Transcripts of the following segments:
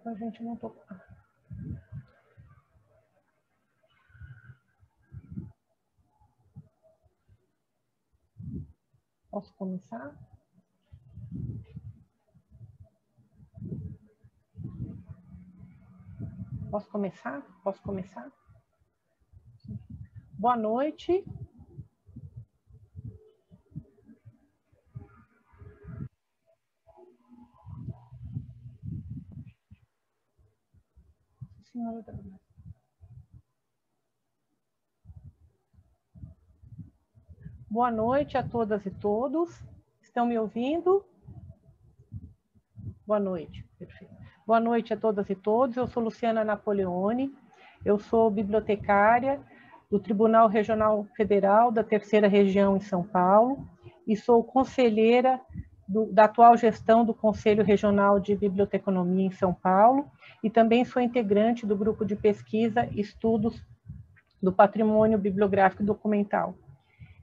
para a gente não tocar. Posso começar? Posso começar? Posso começar? Boa noite. Boa noite a todas e todos. Estão me ouvindo? Boa noite. Perfeito. Boa noite a todas e todos. Eu sou Luciana Napoleone. Eu sou bibliotecária do Tribunal Regional Federal da Terceira Região em São Paulo e sou conselheira da atual gestão do Conselho Regional de Biblioteconomia em São Paulo e também sou integrante do grupo de pesquisa e estudos do patrimônio bibliográfico e documental.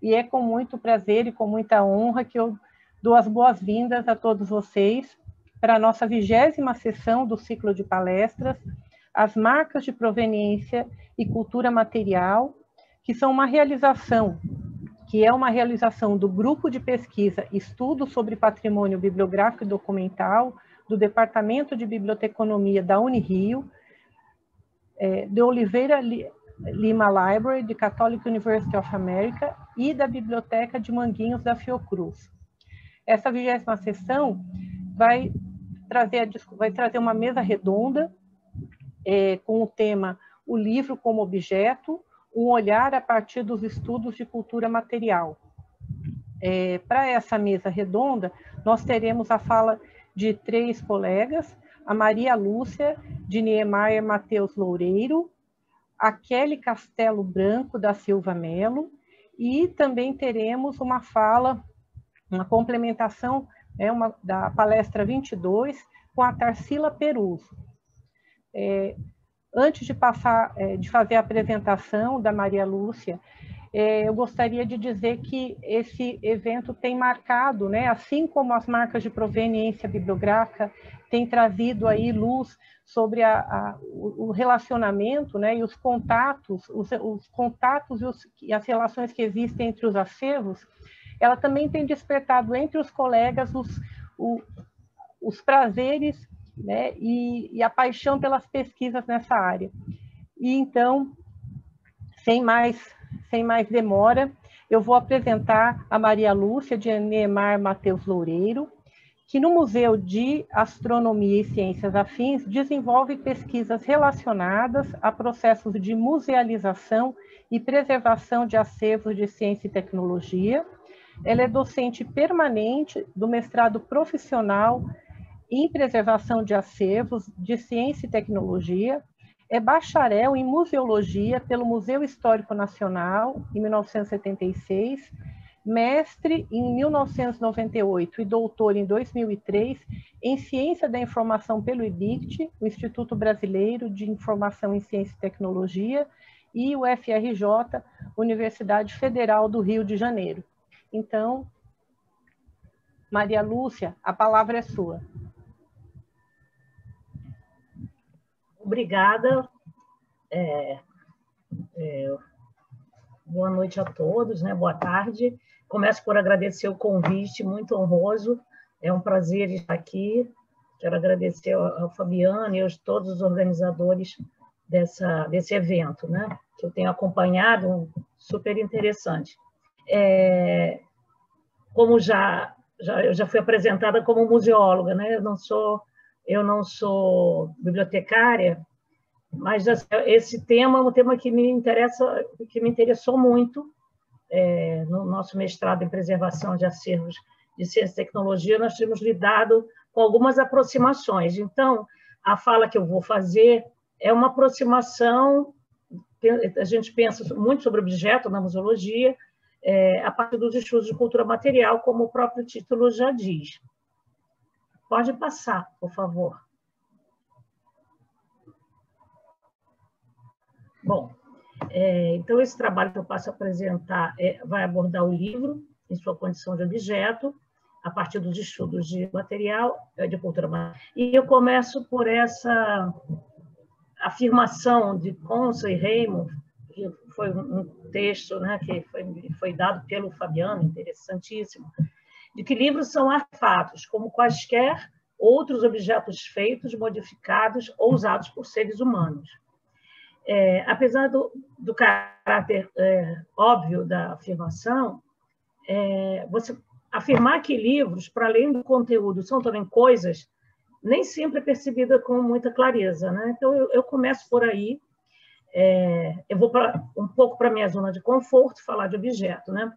E é com muito prazer e com muita honra que eu dou as boas-vindas a todos vocês para a nossa 20ª sessão do ciclo de palestras, As Marcas de Proveniência e Cultura Material, que são uma realização do Grupo de Pesquisa Estudos sobre Patrimônio Bibliográfico e Documental, do Departamento de Biblioteconomia da Unirio, de Oliveira Lima Library, de Catholic University of America, e da Biblioteca de Manguinhos da Fiocruz. Essa 20ª sessão vai trazer uma mesa redonda com o tema O Livro como Objeto, um olhar a partir dos estudos de cultura material. Para essa mesa redonda, nós teremos a fala de 3 colegas, a Maria Lúcia, de Niemeyer Mateus Loureiro, a Kelly Castelo Branco, da Silva Melo, e também teremos uma fala, uma complementação da palestra 22, com a Tarsila Peruso. Antes de fazer a apresentação da Maria Lúcia, eu gostaria de dizer que esse evento tem marcado, assim como as marcas de proveniência bibliográfica, tem trazido aí luz sobre o relacionamento, e os contatos, e as relações que existem entre os acervos. Ela também tem despertado entre os colegas os prazeres, e a paixão pelas pesquisas nessa área. E então, sem mais demora, eu vou apresentar a Maria Lúcia, de Niemeyer Mateus Loureiro, que no Museu de Astronomia e Ciências Afins desenvolve pesquisas relacionadas a processos de musealização e preservação de acervos de ciência e tecnologia. Ela é docente permanente do mestrado profissional em preservação de acervos de ciência e tecnologia, é bacharel em museologia pelo Museu Histórico Nacional, em 1976, mestre em 1998 e doutor em 2003 em Ciência da Informação pelo IBICT, o Instituto Brasileiro de Informação em Ciência e Tecnologia, e o FRJ, Universidade Federal do Rio de Janeiro. Então, Maria Lúcia, a palavra é sua. Obrigada. Boa noite a todos, boa tarde. Começo por agradecer o convite, muito honroso. É um prazer estar aqui. Quero agradecer ao Fabiano e a todos os organizadores desse evento, que eu tenho acompanhado, super interessante. Como eu já fui apresentada como museóloga, eu não sou bibliotecária, mas esse tema é um tema que me interessou muito. No nosso mestrado em preservação de acervos de ciência e tecnologia, nós temos lidado com algumas aproximações. Então, a fala que eu vou fazer é uma aproximação, a gente pensa muito sobre objeto na museologia, a partir dos estudos de cultura material, como o próprio título já diz. Pode passar, por favor. Bom, então esse trabalho que eu passo a apresentar vai abordar o livro em sua condição de objeto, a partir dos estudos de material, de cultura material. E eu começo por essa afirmação de Conza e Raymond, que foi um texto, né, que foi dado pelo Fabiano, interessantíssimo, de que livros são artefatos, como quaisquer outros objetos feitos, modificados ou usados por seres humanos. Apesar do caráter óbvio da afirmação, você afirmar que livros, para além do conteúdo, são também coisas, nem sempre é percebida com muita clareza, né? Então, eu começo por aí. Eu vou um pouco para a minha zona de conforto, falar de objeto, né?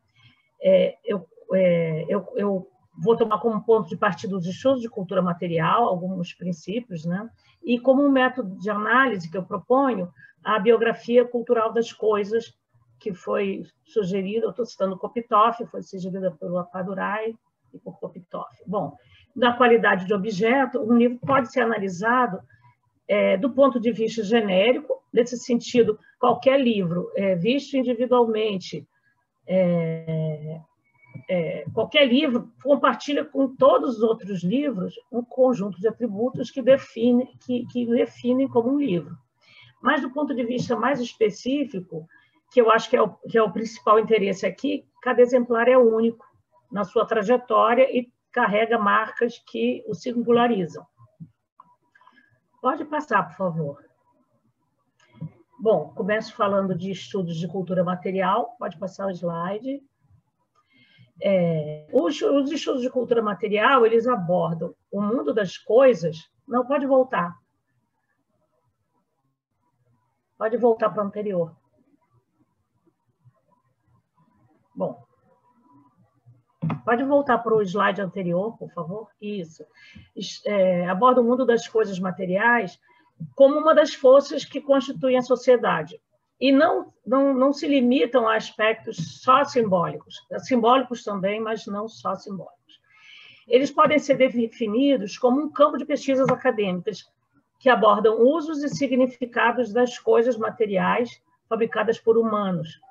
Eu vou tomar como ponto de partida os estudos de cultura material, alguns princípios, né? E como um método de análise que eu proponho, a biografia cultural das coisas, que foi sugerida, eu estou citando Kopitoff, foi sugerida pelo Apadurai e por Kopitoff. Bom, na qualidade de objeto, um livro pode ser analisado do ponto de vista genérico, nesse sentido, qualquer livro visto individualmente, qualquer livro compartilha com todos os outros livros um conjunto de atributos que definem como um livro. Mas, do ponto de vista mais específico, que eu acho que é o principal interesse aqui, cada exemplar é único na sua trajetória e carrega marcas que o singularizam. Pode passar, por favor. Bom, começo falando de estudos de cultura material. Pode passar o slide. Os estudos de cultura material, eles abordam o mundo das coisas. Não, pode voltar. Pode voltar para o anterior. Bom, pode voltar para o slide anterior, por favor? Isso. Aborda o mundo das coisas materiais como uma das forças que constituem a sociedade. E não se limitam a aspectos só simbólicos. Simbólicos também, mas não só simbólicos. Eles podem ser definidos como um campo de pesquisas acadêmicas que abordam usos e significados das coisas materiais fabricadas por humanos.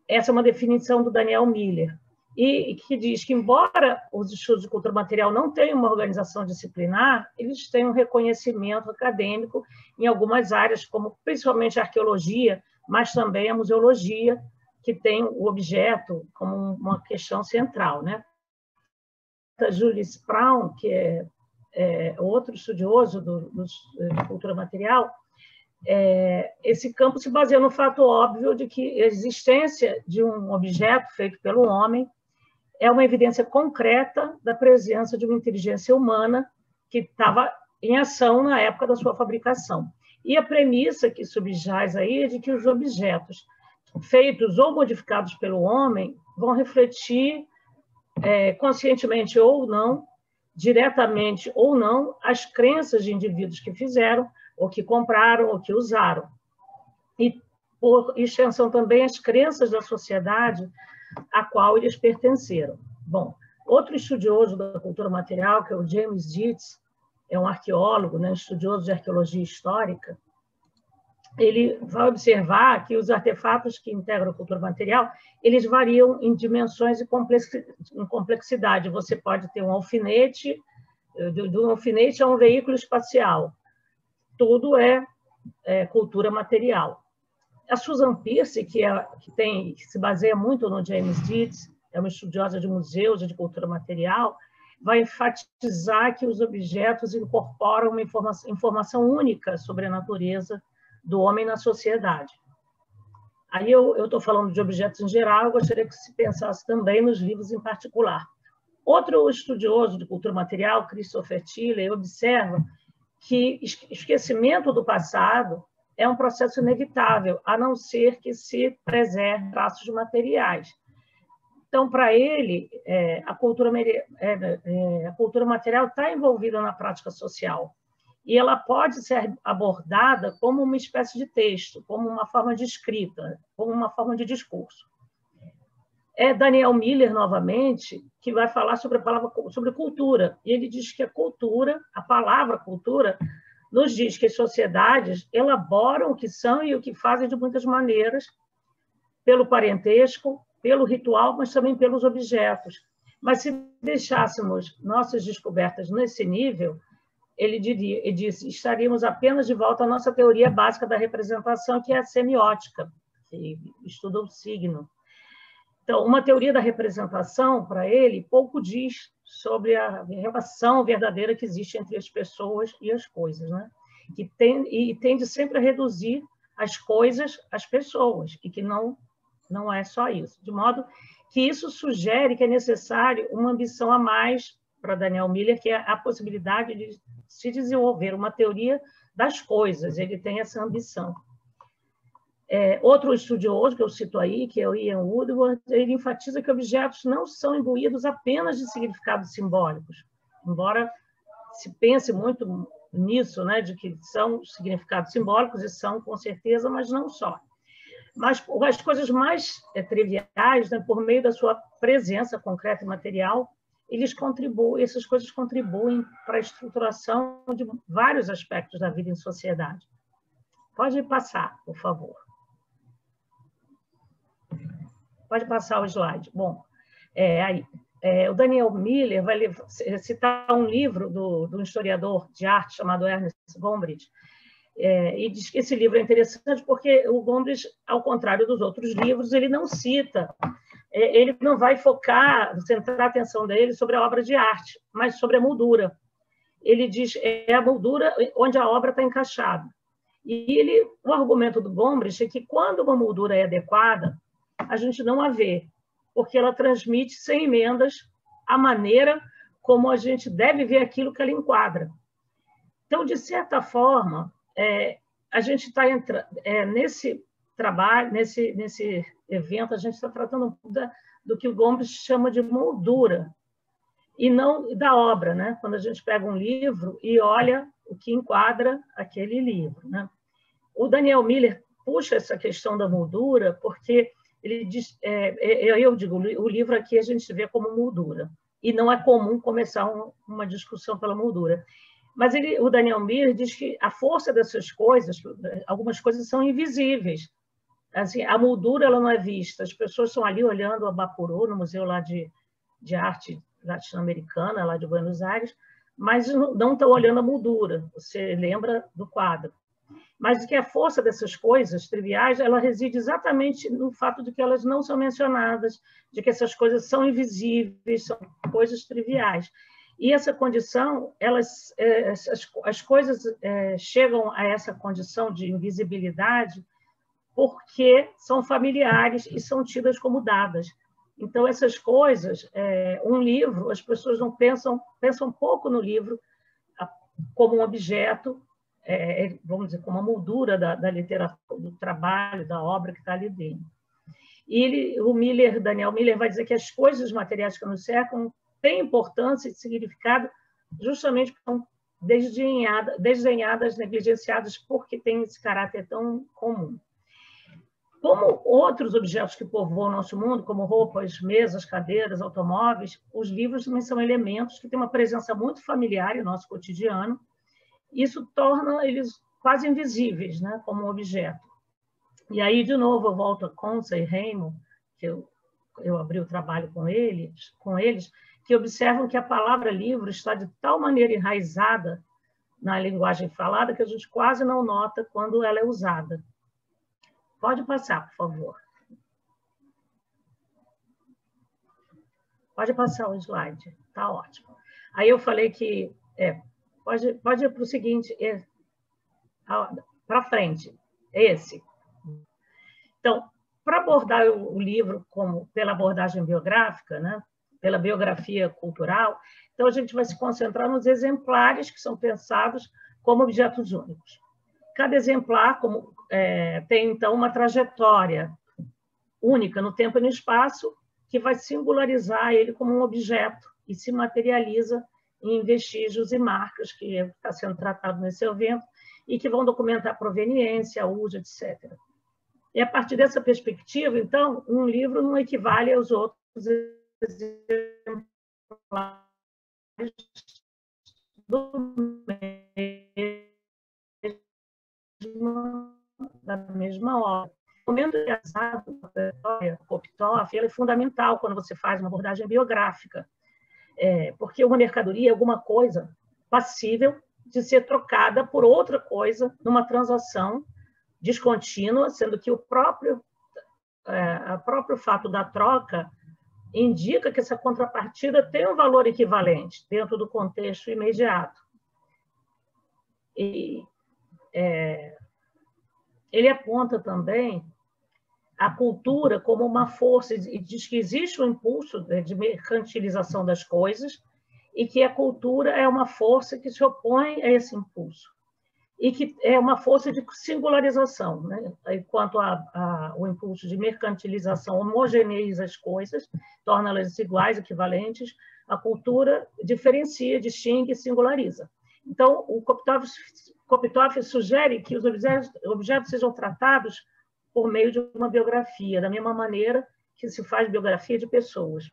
Essa é uma definição do Daniel Miller, e que diz que, embora os estudos de cultura material não tenham uma organização disciplinar, eles têm um reconhecimento acadêmico em algumas áreas, como principalmente a arqueologia, mas também a museologia, que tem o objeto como uma questão central, né? Julius Braun, que é outro estudioso de cultura material, esse campo se baseia no fato óbvio de que a existência de um objeto feito pelo homem é uma evidência concreta da presença de uma inteligência humana que estava em ação na época da sua fabricação. E a premissa que subjaz aí é de que os objetos feitos ou modificados pelo homem vão refletir, conscientemente ou não, diretamente ou não, as crenças de indivíduos que fizeram, ou que compraram, ou que usaram. E, por extensão, também as crenças da sociedade a qual eles pertenceram. Bom, outro estudioso da cultura material, que é o James Dietz, é um arqueólogo, né, estudioso de arqueologia histórica, ele vai observar que os artefatos que integram a cultura material, eles variam em dimensões e complexidade. Você pode ter um alfinete, do alfinete a um veículo espacial. Tudo é cultura material. A Susan Peirce, que se baseia muito no James Dietz, é uma estudiosa de museus e de cultura material, vai enfatizar que os objetos incorporam uma informação única sobre a natureza do homem na sociedade. Aí eu estou falando de objetos em geral, eu gostaria que se pensasse também nos livros em particular. Outro estudioso de cultura material, Christopher Tiller, observa que esquecimento do passado é um processo inevitável, a não ser que se preserve traços materiais. Então, para ele, a cultura material está envolvida na prática social, e ela pode ser abordada como uma espécie de texto, como uma forma de escrita, como uma forma de discurso. É Daniel Miller, novamente, que vai falar sobre cultura, e ele diz que a palavra cultura, nos diz que as sociedades elaboram o que são e o que fazem de muitas maneiras, pelo parentesco, pelo ritual, mas também pelos objetos. Mas se deixássemos nossas descobertas nesse nível, ele disse, estaríamos apenas de volta à nossa teoria básica da representação, que é a semiótica, que estuda o signo. Então, uma teoria da representação, para ele, pouco diz sobre a relação verdadeira que existe entre as pessoas e as coisas, né? E tende sempre a reduzir as coisas às pessoas, e que não é só isso. De modo que isso sugere que é necessário uma ambição a mais para Daniel Miller, que é a possibilidade de se desenvolver uma teoria das coisas. Ele tem essa ambição. Outro estudioso que eu cito aí, que é o Ian Woodward, ele enfatiza que objetos não são imbuídos apenas de significados simbólicos, embora se pense muito nisso, né, de que são significados simbólicos, e são, com certeza, mas não só. Mas as coisas mais triviais, né, por meio da sua presença concreta e material, essas coisas contribuem para a estruturação de vários aspectos da vida em sociedade. Pode passar, por favor. Pode passar o slide. Bom, o Daniel Miller vai citar um livro do historiador de arte chamado Ernest Gombrich, e diz que esse livro é interessante porque o Gombrich, ao contrário dos outros livros, ele não cita, ele não vai centrar a atenção dele sobre a obra de arte, mas sobre a moldura. Ele diz a moldura onde a obra está encaixada. E o argumento do Gombrich é que quando uma moldura é adequada, a gente não a vê, porque ela transmite sem emendas a maneira como a gente deve ver aquilo que ela enquadra. Então, de certa forma, a gente está entrando nesse trabalho, nesse evento, a gente está tratando do que o Gombrich chama de moldura, e não da obra, né? Quando a gente pega um livro e olha o que enquadra aquele livro, né? O Daniel Miller puxa essa questão da moldura porque ele diz, eu digo, o livro aqui a gente vê como moldura, e não é comum começar uma discussão pela moldura. Mas o Daniel Miller diz que a força dessas coisas, algumas coisas são invisíveis. Assim, a moldura ela não é vista, as pessoas estão ali olhando a Bapurô, no Museu lá de Arte Latino-Americana, lá de Buenos Aires, mas não estão olhando a moldura, você lembra do quadro. Mas que a força dessas coisas triviais, ela reside exatamente no fato de que elas não são mencionadas, de que essas coisas são invisíveis, são coisas triviais. E essa condição, as coisas chegam a essa condição de invisibilidade porque são familiares e são tidas como dadas. Então, essas coisas, um livro, as pessoas não pensam pouco no livro como um objeto, vamos dizer, como uma moldura da literatura, do trabalho, da obra que está ali dentro. E Daniel Miller vai dizer que as coisas materiais que nos cercam têm importância e significado justamente porque são desdenhadas, negligenciadas, porque têm esse caráter tão comum. Como outros objetos que povoam o nosso mundo, como roupas, mesas, cadeiras, automóveis, os livros também são elementos que têm uma presença muito familiar em nosso cotidiano. Isso torna eles quase invisíveis, né, como um objeto. E aí, de novo, eu volto a Conza e Raymond, que eu abri o trabalho com eles, que observam que a palavra livro está de tal maneira enraizada na linguagem falada que a gente quase não nota quando ela é usada. Pode passar, por favor. Pode passar o slide, está ótimo. Aí eu falei que... pode ir para o seguinte, para frente, esse. Então, para abordar o livro pela abordagem biográfica, né, pela biografia cultural, então a gente vai se concentrar nos exemplares que são pensados como objetos únicos. Cada exemplar tem, então, uma trajetória única no tempo e no espaço que vai singularizar ele como um objeto e se materializa em vestígios e marcas que está sendo tratado nesse evento e que vão documentar a proveniência, uso, etc. E, a partir dessa perspectiva, então, um livro não equivale aos outros exemplares da mesma obra. O momento engraçado da Koptoff, ela é fundamental quando você faz uma abordagem biográfica, porque uma mercadoria é alguma coisa passível de ser trocada por outra coisa numa transação descontínua, sendo que o próprio fato da troca indica que essa contrapartida tem um valor equivalente dentro do contexto imediato. E ele aponta também a cultura como uma força, e diz que existe um impulso de mercantilização das coisas e que a cultura é uma força que se opõe a esse impulso e que é uma força de singularização, né? Enquanto o impulso de mercantilização homogeneiza as coisas, torna-las iguais, equivalentes, a cultura diferencia, distingue e singulariza. Então, o Koptoff sugere que os objetos sejam tratados por meio de uma biografia, da mesma maneira que se faz biografia de pessoas.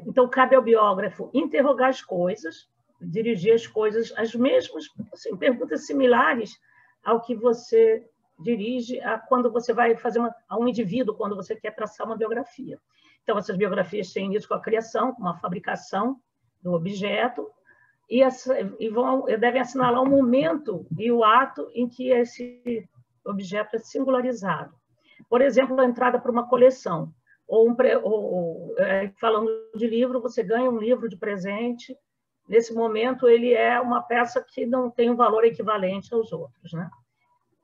Então, cabe ao biógrafo interrogar as coisas, dirigir as coisas, as mesmas, assim, perguntas similares ao que você dirige quando você vai fazer a um indivíduo, quando você quer traçar uma biografia. Então, essas biografias têm início com a criação, com a fabricação do objeto, e devem assinalar o momento e o ato em que esse objeto é singularizado. Por exemplo, a entrada para uma coleção, falando de livro, você ganha um livro de presente. Nesse momento, ele é uma peça que não tem um valor equivalente aos outros, né?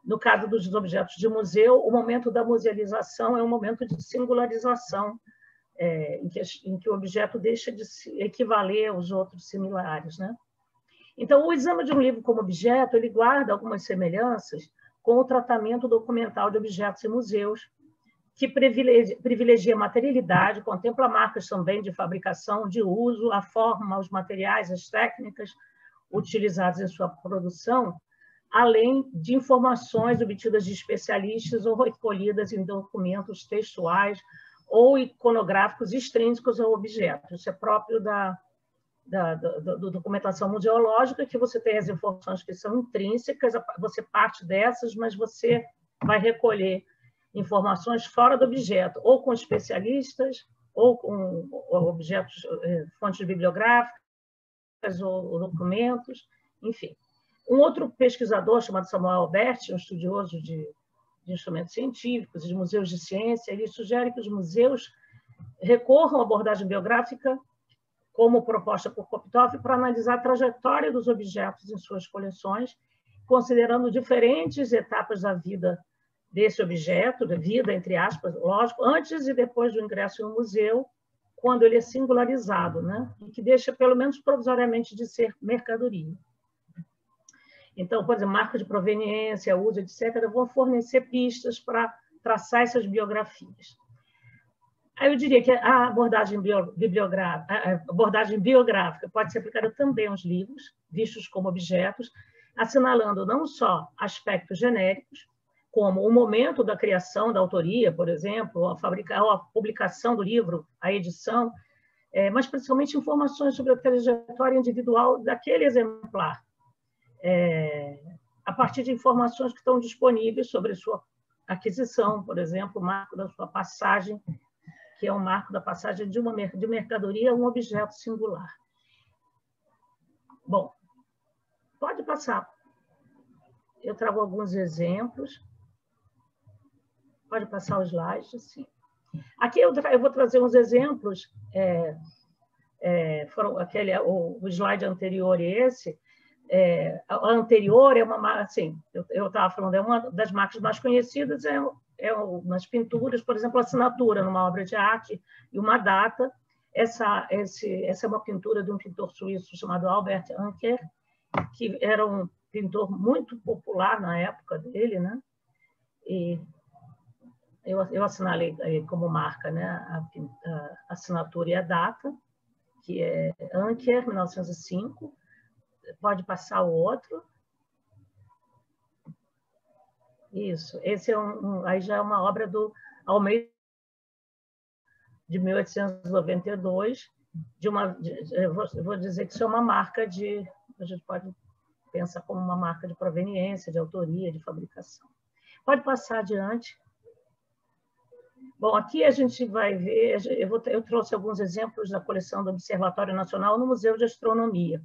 No caso dos objetos de museu, o momento da musealização é um momento de singularização, em que o objeto deixa de se equivaler aos outros similares, né? Então, o exame de um livro como objeto, ele guarda algumas semelhanças com o tratamento documental de objetos em museus, que privilegia a materialidade, contempla marcas também de fabricação, de uso, a forma, os materiais, as técnicas utilizadas em sua produção, além de informações obtidas de especialistas ou recolhidas em documentos textuais ou iconográficos extrínsecos ao objeto. Isso é próprio da documentação museológica, que você tem as informações que são intrínsecas, você parte dessas, mas você vai recolher informações fora do objeto, ou com especialistas, ou com objetos, fontes bibliográficas, ou documentos, enfim. Um outro pesquisador, chamado Samuel Alberti, um estudioso de instrumentos científicos e de museus de ciência, ele sugere que os museus recorram à abordagem biográfica como proposta por Koptoff para analisar a trajetória dos objetos em suas coleções, considerando diferentes etapas da vida desse objeto, da vida, entre aspas, lógico, antes e depois do ingresso no museu, quando ele é singularizado, né? E que deixa, pelo menos provisoriamente, de ser mercadoria. Então, por exemplo, marca de proveniência, uso, etc., vão fornecer pistas para traçar essas biografias. Aí eu diria que a abordagem biográfica pode ser aplicada também aos livros, vistos como objetos, assinalando não só aspectos genéricos, como o momento da criação, da autoria, por exemplo, ou a publicação do livro, a edição, mas principalmente informações sobre a trajetória individual daquele exemplar, a partir de informações que estão disponíveis sobre sua aquisição, por exemplo, o marco da sua passagem, que é o marco da passagem de mercadoria a um objeto singular. Bom, pode passar. Eu trago alguns exemplos. Pode passar o slide, sim. Aqui eu vou trazer uns exemplos. O slide anterior e esse. A anterior é uma, assim, eu estava falando, é uma das marcas mais conhecidas, nas pinturas, por exemplo, a assinatura numa obra de arte e uma data. Essa é uma pintura de um pintor suíço chamado Albert Anker, que era um pintor muito popular na época dele, né? E eu assinalei como marca, né, a assinatura e a data, que é Anker, 1905. Pode passar o outro. Isso. Esse aí já é uma obra do Almeida, de 1892, eu vou dizer que isso é uma marca a gente pode pensar como uma marca de proveniência, de autoria, de fabricação. Pode passar adiante. Bom, aqui a gente vai ver, eu trouxe alguns exemplos da coleção do Observatório Nacional no Museu de Astronomia.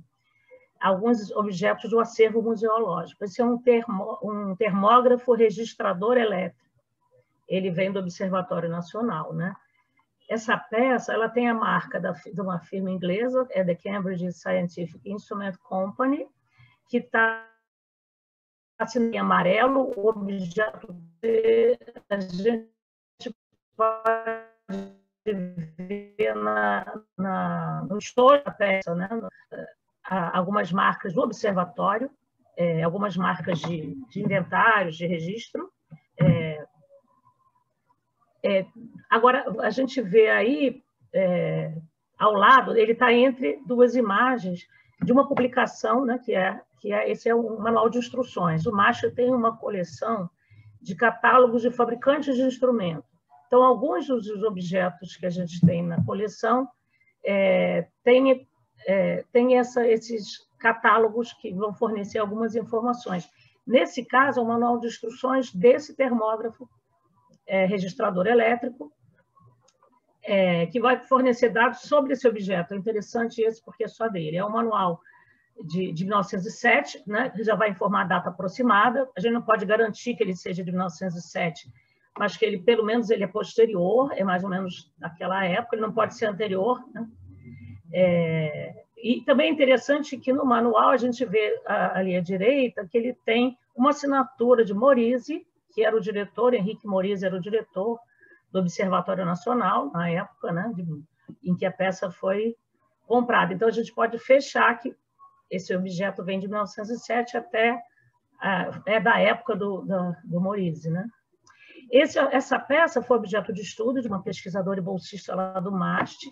Alguns objetos do acervo museológico. Esse é um termógrafo registrador elétrico. Ele vem do Observatório Nacional, né? Essa peça, ela tem a marca de uma firma inglesa, é da Cambridge Scientific Instrument Company, que está assim em amarelo. O objeto a gente pode ver no estojo da peça, né? Algumas marcas do observatório, algumas marcas de inventários, de registro. Agora, a gente vê aí, ao lado, ele está entre duas imagens de uma publicação, né, esse é um manual de instruções. O MAST tem uma coleção de catálogos de fabricantes de instrumentos. Então, alguns dos objetos que a gente tem na coleção têm esses catálogos que vão fornecer algumas informações. Nesse caso, é o manual de instruções desse termógrafo registrador elétrico, que vai fornecer dados sobre esse objeto. É interessante esse porque é só dele. É um manual de 1907, né, que já vai informar a data aproximada. A gente não pode garantir que ele seja de 1907, mas que ele, pelo menos, ele é posterior, é mais ou menos daquela época, ele não pode ser anterior, né? E também é interessante que no manual a gente vê ali à direita que ele tem uma assinatura de Morise, que era o diretor, Henrique Morise era o diretor do Observatório Nacional, na época, né, em que a peça foi comprada. Então, a gente pode fechar que esse objeto vem de 1907 até da época do Morise, né? Essa peça foi objeto de estudo de uma pesquisadora e bolsista lá do MAST,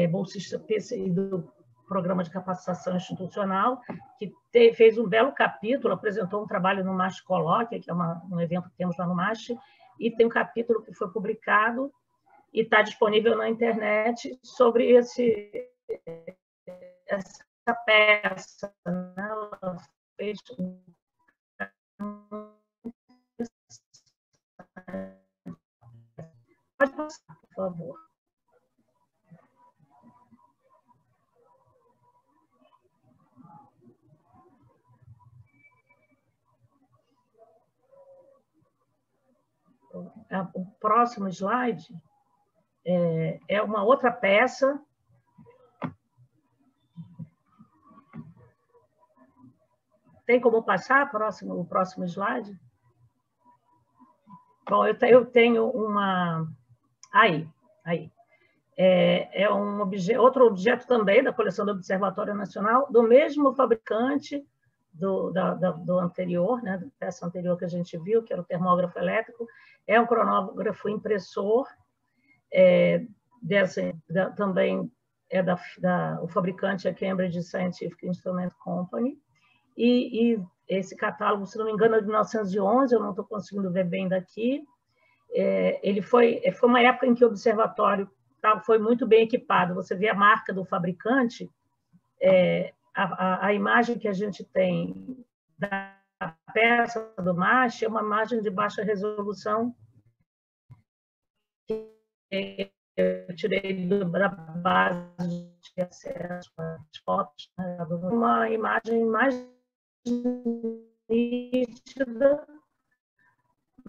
bolsista PCI do Programa de Capacitação Institucional, que fez um belo capítulo, apresentou um trabalho no MAST Colóquia, que é um evento que temos lá no MAST, e tem um capítulo que foi publicado e está disponível na internet sobre essa peça. Né? Ela fez Pode passar, por favor. O próximo slide é uma outra peça. Tem como passar o próximo slide? Bom, eu tenho uma... Aí. Outro objeto também da coleção do Observatório Nacional, do mesmo fabricante do anterior, né, da peça anterior que a gente viu, que era o termógrafo elétrico, é um cronógrafo impressor, também o fabricante é Cambridge Scientific Instrument Company, e esse catálogo, se não me engano, é de 1911, eu não estou conseguindo ver bem daqui. Ele foi uma época em que o observatório foi muito bem equipado. Você vê a marca do fabricante, a imagem que a gente tem da peça do MAST é uma imagem de baixa resolução que eu tirei da base de acesso às fotos, né? Uma imagem mais nítida,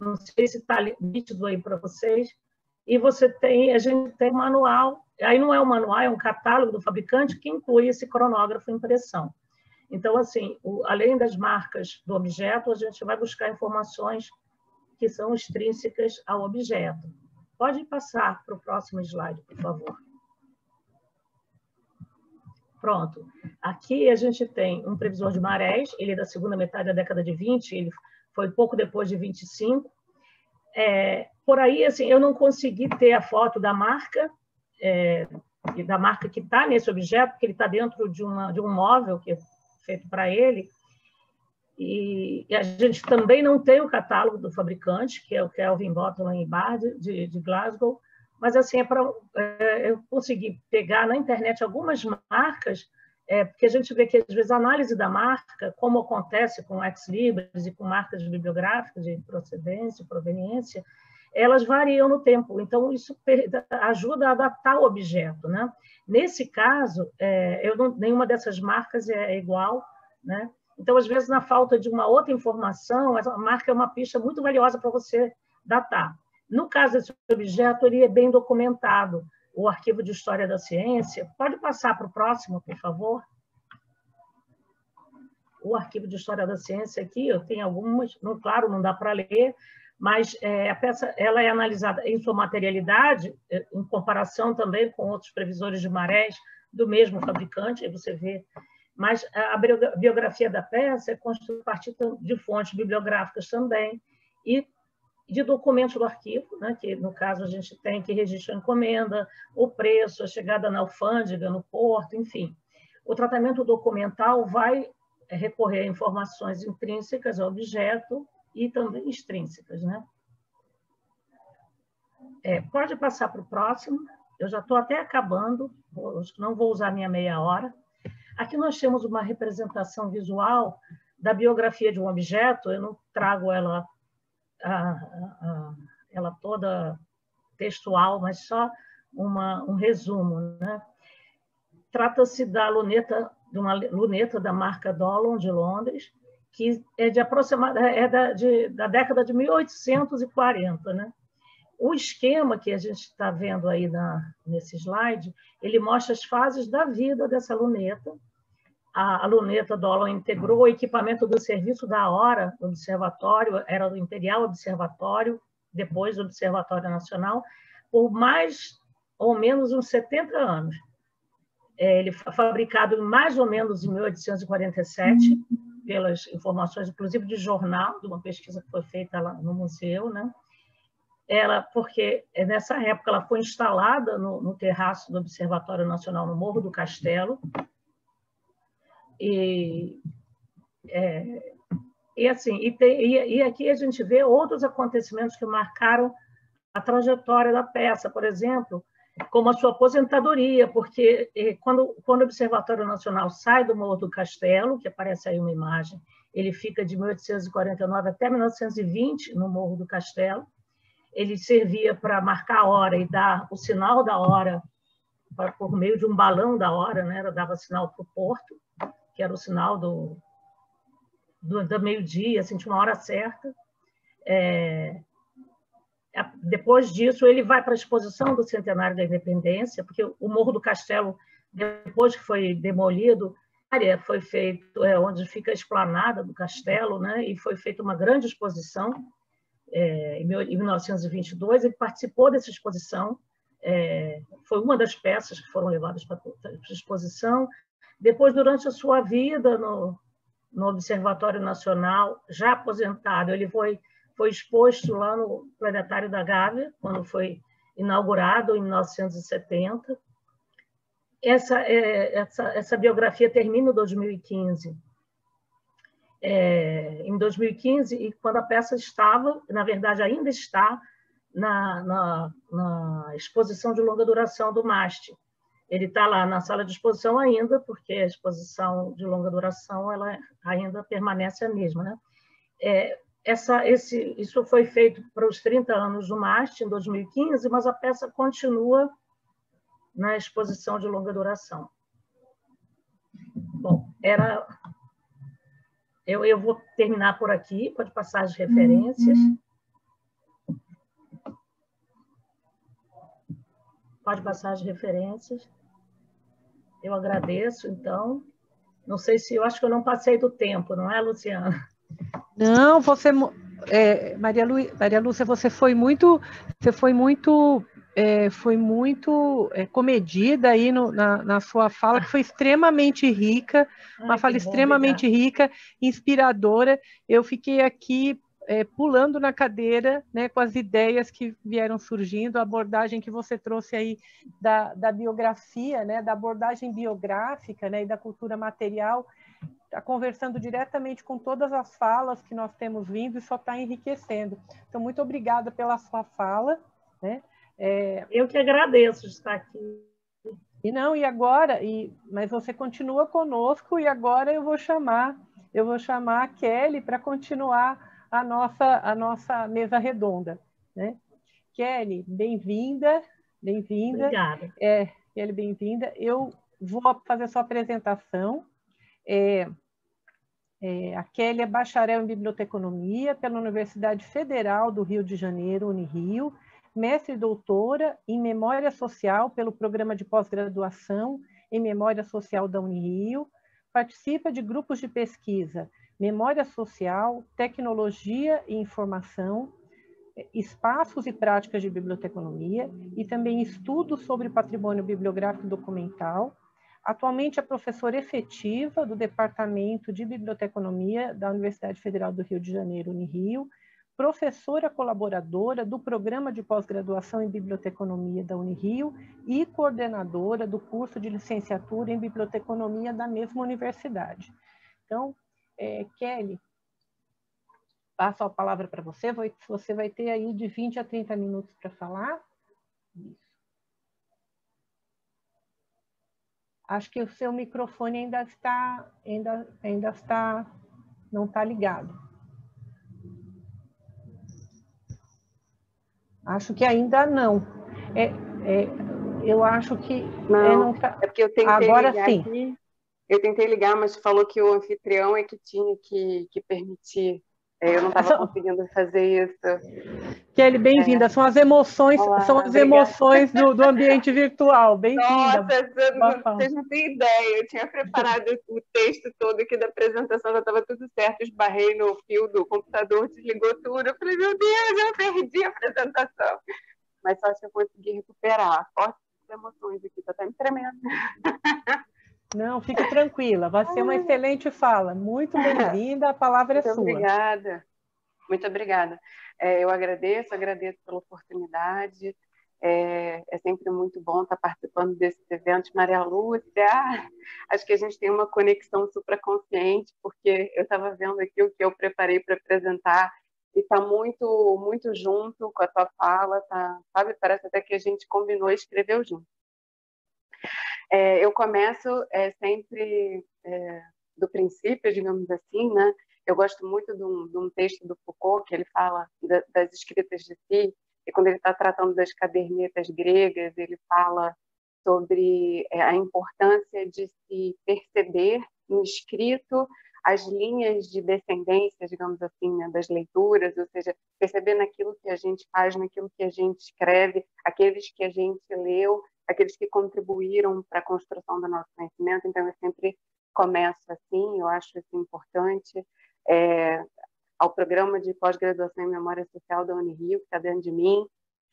não sei se está nítido aí para vocês, e a gente tem um manual, aí não é um manual, é um catálogo do fabricante que inclui esse cronógrafo impressão. Então, assim, além das marcas do objeto, a gente vai buscar informações que são extrínsecas ao objeto. Pode passar para o próximo slide, por favor. Pronto. Aqui a gente tem um previsor de marés, ele é da segunda metade da década de 20, ele foi pouco depois de 25. Por aí, assim, eu não consegui ter a foto da marca, da marca que está nesse objeto, porque ele está dentro de um móvel que é feito para ele, e a gente também não tem o catálogo do fabricante, que é o Kelvin Bottomley Bard, de Glasgow, mas assim, eu consegui pegar na internet algumas marcas porque a gente vê que, às vezes, a análise da marca, como acontece com ex-libris e com marcas bibliográficas de procedência, proveniência, elas variam no tempo. Então, isso ajuda a adaptar o objeto, né? Nesse caso, nenhuma dessas marcas é igual, né? Então, às vezes, na falta de uma outra informação, essa marca é uma pista muito valiosa para você datar. No caso desse objeto, ele é bem documentado. O Arquivo de História da Ciência, pode passar para o próximo, por favor? O Arquivo de História da Ciência aqui, eu tenho algumas, claro, não dá para ler, mas a peça ela é analisada em sua materialidade, em comparação também com outros previsores de marés do mesmo fabricante, aí você vê. Mas a biografia da peça é construída a partir de fontes bibliográficas também e de documentos do arquivo, né, que, no caso, a gente tem que registrar a encomenda, o preço, a chegada na alfândega, no porto, enfim. O tratamento documental vai recorrer a informações intrínsecas ao objeto e também extrínsecas, né? Pode passar para o próximo. Eu já estou até acabando, não vou usar minha meia hora. Aqui nós temos uma representação visual da biografia de um objeto. Eu não trago ela toda textual, mas só um resumo, né? Trata-se de uma luneta da marca Dollond de Londres, que é da década de 1840, né? O esquema que a gente está vendo aí nesse slide, ele mostra as fases da vida dessa luneta. A luneta Dollond integrou o equipamento do Serviço da Hora do Observatório, era do Imperial Observatório, depois do Observatório Nacional, por mais ou menos uns 70 anos. Ele foi fabricado mais ou menos em 1847, pelas informações, inclusive, de jornal, de uma pesquisa que foi feita lá no museu, né? Porque nessa época ela foi instalada no terraço do Observatório Nacional, no Morro do Castelo, e aqui a gente vê outros acontecimentos que marcaram a trajetória da peça, por exemplo, como a sua aposentadoria, porque quando o Observatório Nacional sai do Morro do Castelo, que aparece aí uma imagem, ele fica de 1849 até 1920 no Morro do Castelo. Ele servia para marcar a hora e dar o sinal da hora por meio de um balão da hora, né? Dava sinal para o porto, que era o sinal do meio-dia, assim, de uma hora certa. Depois disso, ele vai para a exposição do Centenário da Independência, porque o Morro do Castelo, depois que foi demolido, a área foi feito onde fica a esplanada do castelo, né? E foi feita uma grande exposição em 1922. Ele participou dessa exposição, foi uma das peças que foram levadas para a exposição. Depois, durante a sua vida no Observatório Nacional, já aposentado, ele foi exposto lá no Planetário da Gávea, quando foi inaugurado, em 1970. Essa biografia termina em 2015. Em 2015, e quando a peça estava, na verdade, ainda está na exposição de longa duração do MAST. Ele está lá na sala de exposição ainda, porque a exposição de longa duração ela ainda permanece a mesma, né? Isso foi feito para os 30 anos do MAST, em 2015, mas a peça continua na exposição de longa duração. Bom, eu vou terminar por aqui, pode passar as referências. Pode passar as referências. Eu agradeço, então. Não sei se... Eu acho que eu não passei do tempo, não é, Luciana? Não, você... Maria Lúcia, você foi muito comedida aí na sua fala, que foi extremamente rica, uma fala extremamente rica, inspiradora. Eu fiquei aqui pulando na cadeira, né, com as ideias que vieram surgindo, a abordagem que você trouxe aí da biografia, né, da abordagem biográfica, né, e da cultura material, está conversando diretamente com todas as falas que nós temos vindo e só está enriquecendo. Então, muito obrigada pela sua fala, né? Eu que agradeço de estar aqui. E agora, mas você continua conosco e agora eu vou chamar a Kelly para continuar a nossa mesa redonda, né? Kelly, bem-vinda, bem-vinda. Obrigada. Kelly, bem-vinda. Eu vou fazer sua apresentação. A Kelly é bacharel em biblioteconomia pela Universidade Federal do Rio de Janeiro, Unirio, mestre e doutora em Memória Social pelo Programa de Pós-Graduação em Memória Social da Unirio, participa de grupos de pesquisa Memória Social, Tecnologia e Informação, Espaços e Práticas de Biblioteconomia e também estudos sobre patrimônio bibliográfico documental. Atualmente é professora efetiva do Departamento de Biblioteconomia da Universidade Federal do Rio de Janeiro, Unirio, professora colaboradora do Programa de Pós-Graduação em Biblioteconomia da Unirio e coordenadora do curso de licenciatura em Biblioteconomia da mesma universidade. Então, Kelly, passo a palavra para você. Você vai ter aí de 20 a 30 minutos para falar. Isso. Acho que o seu microfone ainda não está ligado. Acho que ainda não. Eu acho que não tá... É porque eu tentei agora ligar sim. aqui. Eu tentei ligar, mas falou que o anfitrião é que tinha que permitir. Eu não estava conseguindo fazer isso. Kelly, bem-vinda. São as emoções, do ambiente virtual. Bem-vinda. Nossa, vocês não têm ideia. Eu tinha preparado o texto todo aqui da apresentação, já estava tudo certo. Esbarrei no fio do computador, desligou tudo. Eu falei, meu Deus, eu perdi a apresentação. Mas só acho que eu consegui recuperar. Fortes emoções aqui, está até me tremendo. Não, fique tranquila, vai ser uma excelente fala. Muito bem-vinda, a palavra é sua. Muito obrigada. Eu agradeço pela oportunidade. É sempre muito bom estar participando desses eventos. Maria Lúcia, acho que a gente tem uma conexão supraconsciente, porque eu estava vendo aqui o que eu preparei para apresentar e está muito, muito junto com a tua fala, tá? Sabe? Parece até que a gente combinou e escreveu junto. Eu começo sempre do princípio, digamos assim, né? Eu gosto muito de um texto do Foucault, que ele fala das escritas de si, e quando ele está tratando das cadernetas gregas, ele fala sobre a importância de se perceber no escrito as linhas de descendência, digamos assim, né, das leituras, ou seja, perceber naquilo que a gente faz, naquilo que a gente escreve, aqueles que a gente leu, aqueles que contribuíram para a construção do nosso conhecimento. Então, eu sempre começo assim, eu acho isso importante. Ao programa de pós-graduação em Memória Social da Unirio, que está dentro de mim,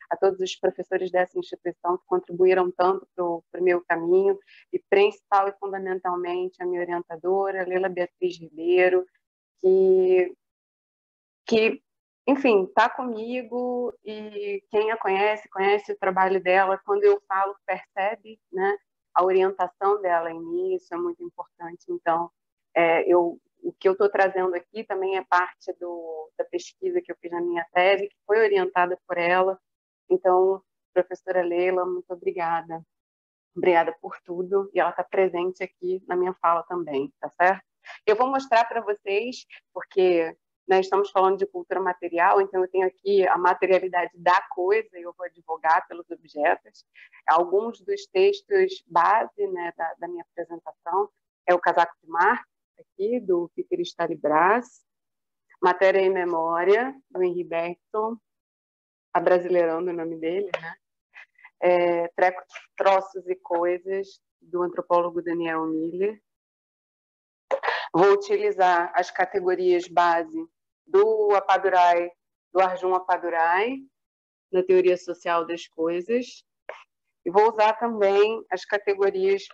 a todos os professores dessa instituição que contribuíram tanto para o meu caminho, e principal e fundamentalmente a minha orientadora, Leila Beatriz Ribeiro, que enfim, está comigo, e quem a conhece o trabalho dela. Quando eu falo, percebe, né, a orientação dela em mim, isso é muito importante. Então, o que eu estou trazendo aqui também é parte da pesquisa que eu fiz na minha tese, que foi orientada por ela. Então, professora Leila, muito obrigada. Obrigada por tudo, e ela está presente aqui na minha fala também, tá certo? Eu vou mostrar para vocês, porque estamos falando de cultura material, então eu tenho aqui a materialidade da coisa, e eu vou advogar pelos objetos. Alguns dos textos base, né, da minha apresentação é o Casaco de Mar, aqui, do Peter Stalibras, Matéria e Memória, do Henri Bergson, abrasileirando o nome dele, né? Troços e Coisas, do antropólogo Daniel Miller. Vou utilizar as categorias base do Appadurai, do Arjun Appadurai, na Teoria Social das Coisas. E vou usar também as categorias,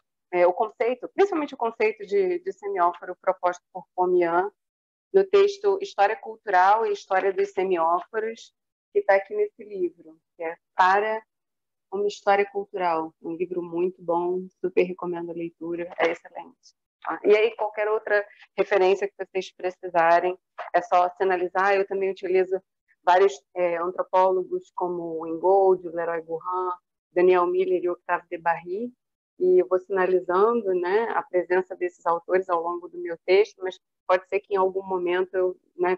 o conceito, principalmente o conceito de semióforo proposto por Pomian, no texto História Cultural e História dos Semióforos, que está aqui nesse livro, que é Para uma História Cultural, um livro muito bom, super recomendo a leitura, é excelente. E aí, qualquer outra referência que vocês precisarem, é só sinalizar. Eu também utilizo vários antropólogos, como o Ingold, o Leroy Gourhan, Daniel Miller e Octave de Barry, e eu vou sinalizando, né, a presença desses autores ao longo do meu texto, mas pode ser que em algum momento eu, né,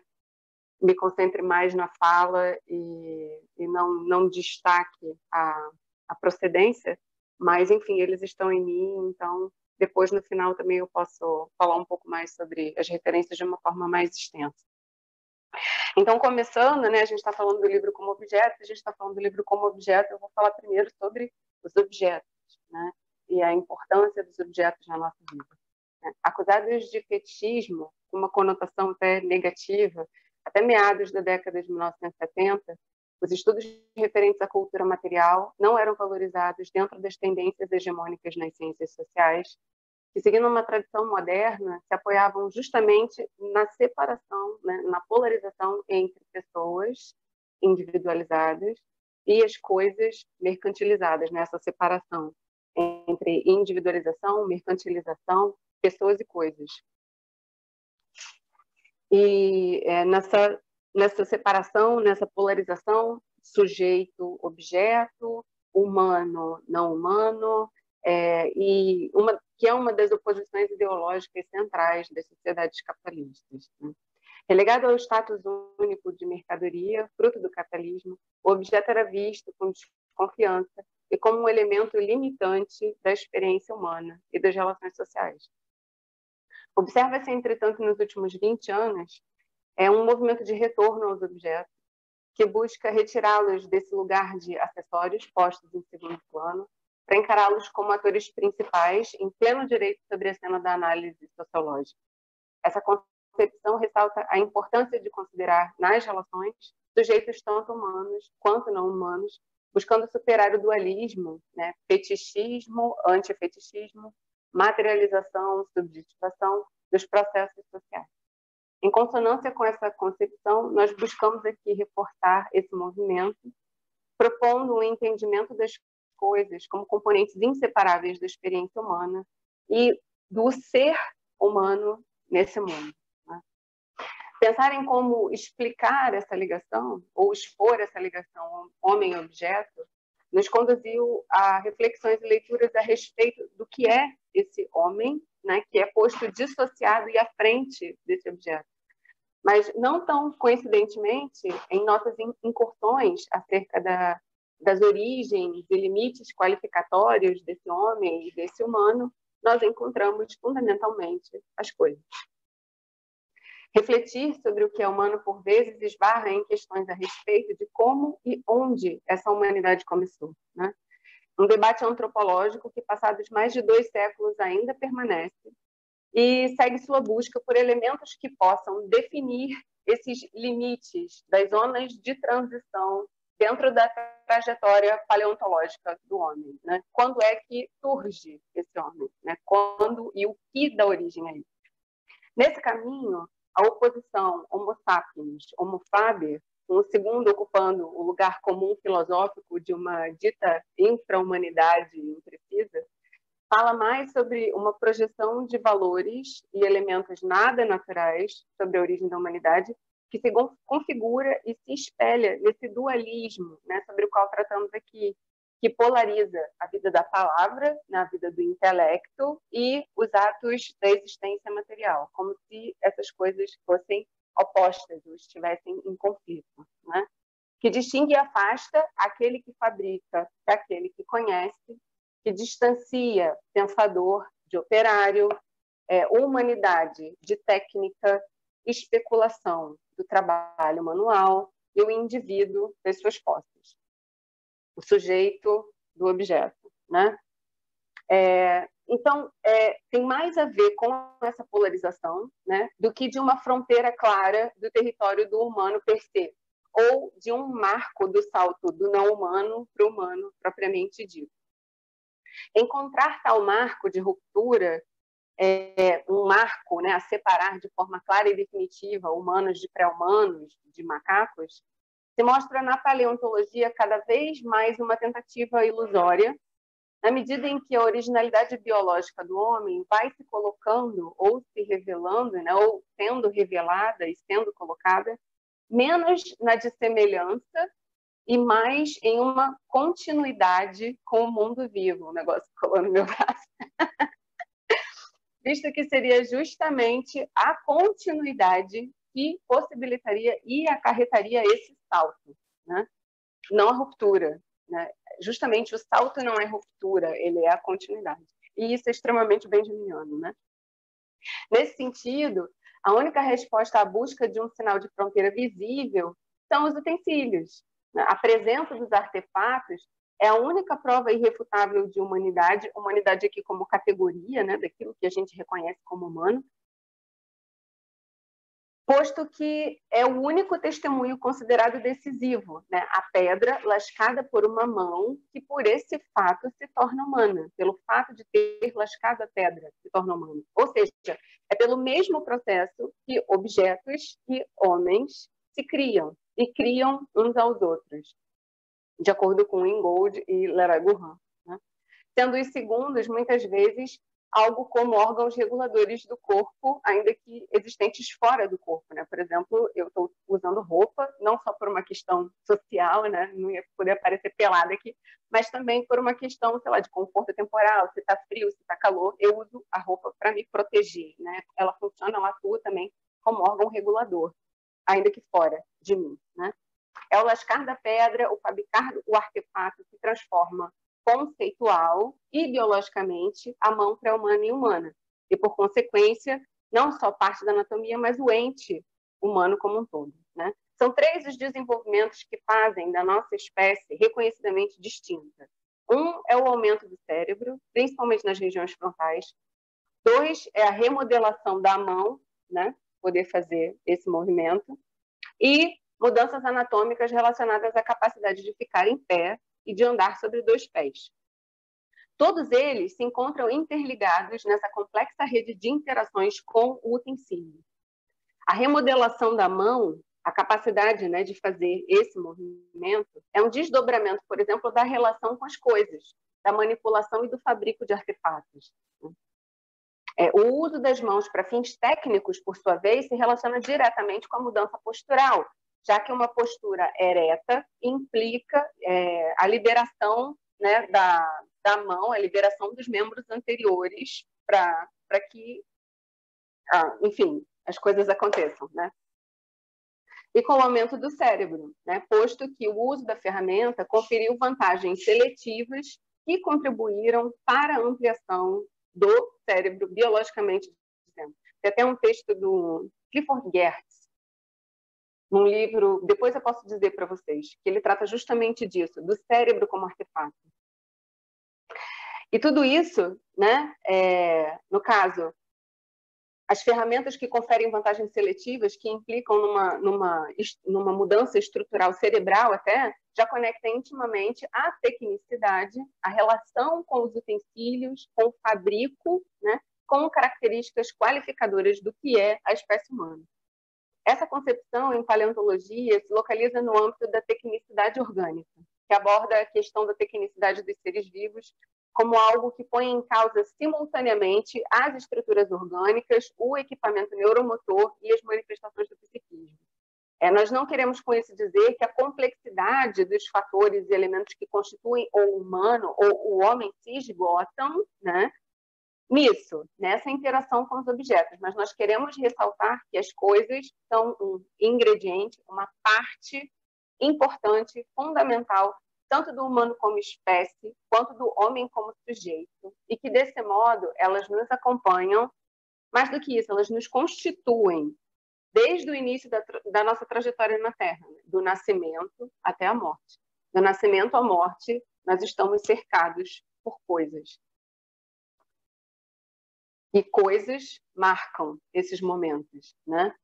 me concentre mais na fala e não destaque a procedência, mas, enfim, eles estão em mim, então, depois, no final, também eu posso falar um pouco mais sobre as referências de uma forma mais extensa. Então, começando, né, a gente está falando do livro como objeto, a gente está falando do livro como objeto, eu vou falar primeiro sobre os objetos, né, e a importância dos objetos na nossa vida. Né? Acusados de fetichismo, com uma conotação até negativa, até meados da década de 1970, os estudos referentes à cultura material não eram valorizados dentro das tendências hegemônicas nas ciências sociais, que, seguindo uma tradição moderna, se apoiavam justamente na separação, né, na polarização entre pessoas individualizadas e as coisas mercantilizadas, nessa separação entre individualização, mercantilização, pessoas e coisas. E nessa separação, nessa polarização, sujeito, objeto, humano, não humano, que é uma das oposições ideológicas centrais das sociedades capitalistas. Né? Relegado ao status único de mercadoria, fruto do capitalismo, o objeto era visto com desconfiança e como um elemento limitante da experiência humana e das relações sociais. Observa-se, entretanto, nos últimos 20 anos, um movimento de retorno aos objetos, que busca retirá-los desse lugar de acessórios postos em segundo plano, para encará-los como atores principais em pleno direito sobre a cena da análise sociológica. Essa concepção ressalta a importância de considerar nas relações sujeitos tanto humanos quanto não humanos, buscando superar o dualismo, né, fetichismo, antifetichismo, materialização, subjetivação dos processos sociais. Em consonância com essa concepção, nós buscamos aqui reforçar esse movimento, propondo um entendimento das coisas como componentes inseparáveis da experiência humana e do ser humano nesse mundo. Né? Pensar em como explicar essa ligação, ou expor essa ligação homem-objeto, nos conduziu a reflexões e leituras a respeito do que é esse homem, né, que é posto dissociado e à frente desse objeto. Mas não tão coincidentemente, em nossas incursões acerca das origens e limites qualificatórios desse homem e desse humano, nós encontramos fundamentalmente as coisas. Refletir sobre o que é humano, por vezes, esbarra em questões a respeito de como e onde essa humanidade começou. Né? Um debate antropológico que, passados mais de 2 séculos, ainda permanece e segue sua busca por elementos que possam definir esses limites das zonas de transição dentro da trajetória paleontológica do homem. Né? Quando é que surge esse homem? Né? Quando e o que dá origem a ele? Nesse caminho, a oposição Homo sapiens, Homo faber, com o segundo ocupando o lugar comum filosófico de uma dita infra-humanidade imprecisa, fala mais sobre uma projeção de valores e elementos nada naturais sobre a origem da humanidade, que se configura e se espelha nesse dualismo, né, sobre o qual tratamos aqui, que polariza a vida da palavra, na vida do intelecto e os atos da existência material, como se essas coisas fossem opostas ou estivessem em conflito, né? Que distingue e afasta aquele que fabrica daquele que conhece, que distancia pensador de operário, humanidade de técnica, especulação do trabalho manual e o indivíduo das suas posses. O sujeito do objeto, né? Então, tem mais a ver com essa polarização, né, do que de uma fronteira clara do território do humano per se, ou de um marco do salto do não humano para o humano propriamente dito. Encontrar tal marco de ruptura, um marco, né, a separar de forma clara e definitiva humanos de pré-humanos, de macacos, se mostra na paleontologia cada vez mais uma tentativa ilusória, na medida em que a originalidade biológica do homem vai se colocando ou se revelando, né, ou sendo revelada e sendo colocada, menos na dissemelhança e mais em uma continuidade com o mundo vivo. O negócio colou no meu braço. Visto que seria justamente a continuidade que possibilitaria e acarretaria esse salto, né? Não a ruptura, né? Justamente o salto não é ruptura, ele é a continuidade. E isso é extremamente benjaminiano, né? Nesse sentido, a única resposta à busca de um sinal de fronteira visível são os utensílios. A presença dos artefatos é a única prova irrefutável de humanidade, humanidade aqui como categoria, né, daquilo que a gente reconhece como humano, posto que é o único testemunho considerado decisivo, né? A pedra lascada por uma mão que por esse fato se torna humana, pelo fato de ter lascado a pedra se torna humana. Ou seja, é pelo mesmo processo que objetos e homens se criam e criam uns aos outros, de acordo com Ingold e Leroy-Gourhan, né? Sendo os segundos, muitas vezes, algo como órgãos reguladores do corpo, ainda que existentes fora do corpo, né? Por exemplo, eu estou usando roupa, não só por uma questão social, né? Não ia poder aparecer pelada aqui, mas também por uma questão, sei lá, de conforto temporal, se está frio, se está calor, eu uso a roupa para me proteger, né? Ela funciona, ela atua também como órgão regulador, ainda que fora de mim, né? É o lascar da pedra, o fabricar o artefato que transforma conceitual e biologicamente a mão pré-humana e humana. E, por consequência, não só parte da anatomia, mas o ente humano como um todo, né? São 3 os desenvolvimentos que fazem da nossa espécie reconhecidamente distinta. Um é o aumento do cérebro, principalmente nas regiões frontais. 2 é a remodelação da mão, né? Poder fazer esse movimento. E mudanças anatômicas relacionadas à capacidade de ficar em pé e de andar sobre 2 pés. Todos eles se encontram interligados nessa complexa rede de interações com o utensílio. A remodelação da mão, a capacidade, né, de fazer esse movimento, é um desdobramento, por exemplo, da relação com as coisas, da manipulação e do fabrico de artefatos. O uso das mãos para fins técnicos, por sua vez, se relaciona diretamente com a mudança postural, já que uma postura ereta implica a liberação, né, da mão, a liberação dos membros anteriores para que, enfim, as coisas aconteçam, né? E com o aumento do cérebro, né, posto que o uso da ferramenta conferiu vantagens seletivas que contribuíram para a ampliação do cérebro biologicamente dizendo. Tem até um texto do Clifford Geertz, num livro, depois eu posso dizer para vocês, que ele trata justamente disso, do cérebro como artefato. E tudo isso, né, no caso, as ferramentas que conferem vantagens seletivas, que implicam numa mudança estrutural cerebral até, já conectam intimamente a tecnicidade, a relação com os utensílios, com o fabrico, né, com características qualificadoras do que é a espécie humana. Essa concepção, em paleontologia, se localiza no âmbito da tecnicidade orgânica, que aborda a questão da tecnicidade dos seres vivos como algo que põe em causa simultaneamente as estruturas orgânicas, o equipamento neuromotor e as manifestações do psiquismo. Nós não queremos com isso dizer que a complexidade dos fatores e elementos que constituem o humano ou o homem se esgotam, né, nisso, nessa interação com os objetos, mas nós queremos ressaltar que as coisas são um ingrediente, uma parte importante, fundamental, tanto do humano como espécie, quanto do homem como sujeito, e que, desse modo, elas nos acompanham, mais do que isso, elas nos constituem desde o início da nossa trajetória na Terra, né? Do nascimento até a morte. Do nascimento à morte, nós estamos cercados por coisas. E coisas marcam esses momentos, né?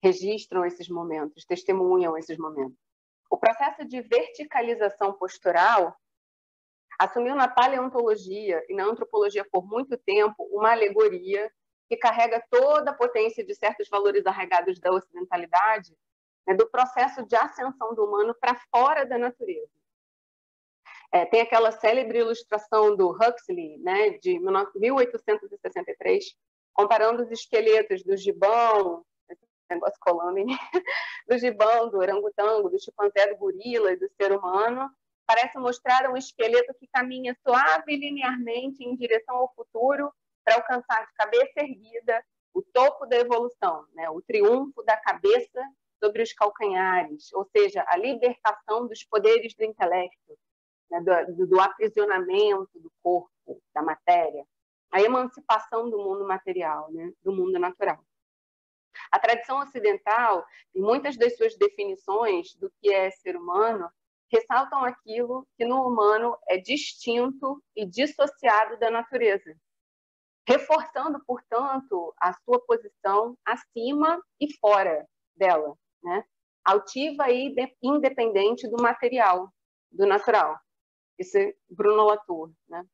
Registram esses momentos, testemunham esses momentos. O processo de verticalização postural assumiu na paleontologia e na antropologia por muito tempo uma alegoria que carrega toda a potência de certos valores arraigados da ocidentalidade, né, do processo de ascensão do humano para fora da natureza. Tem aquela célebre ilustração do Huxley, né, de 1863, comparando os esqueletos do gibão, negócio colando em mim, do gibão, do orangotango, do chimpanzé, do gorila e do ser humano, parece mostrar um esqueleto que caminha suave e linearmente em direção ao futuro para alcançar de cabeça erguida o topo da evolução, né? O triunfo da cabeça sobre os calcanhares, ou seja, a libertação dos poderes do intelecto, né? do aprisionamento do corpo, da matéria, a emancipação do mundo material, né? Do mundo natural. A tradição ocidental, em muitas das suas definições do que é ser humano, ressaltam aquilo que no humano é distinto e dissociado da natureza, reforçando, portanto, a sua posição acima e fora dela, né? Altiva e independente do material, do natural. Isso é Bruno Latour, né?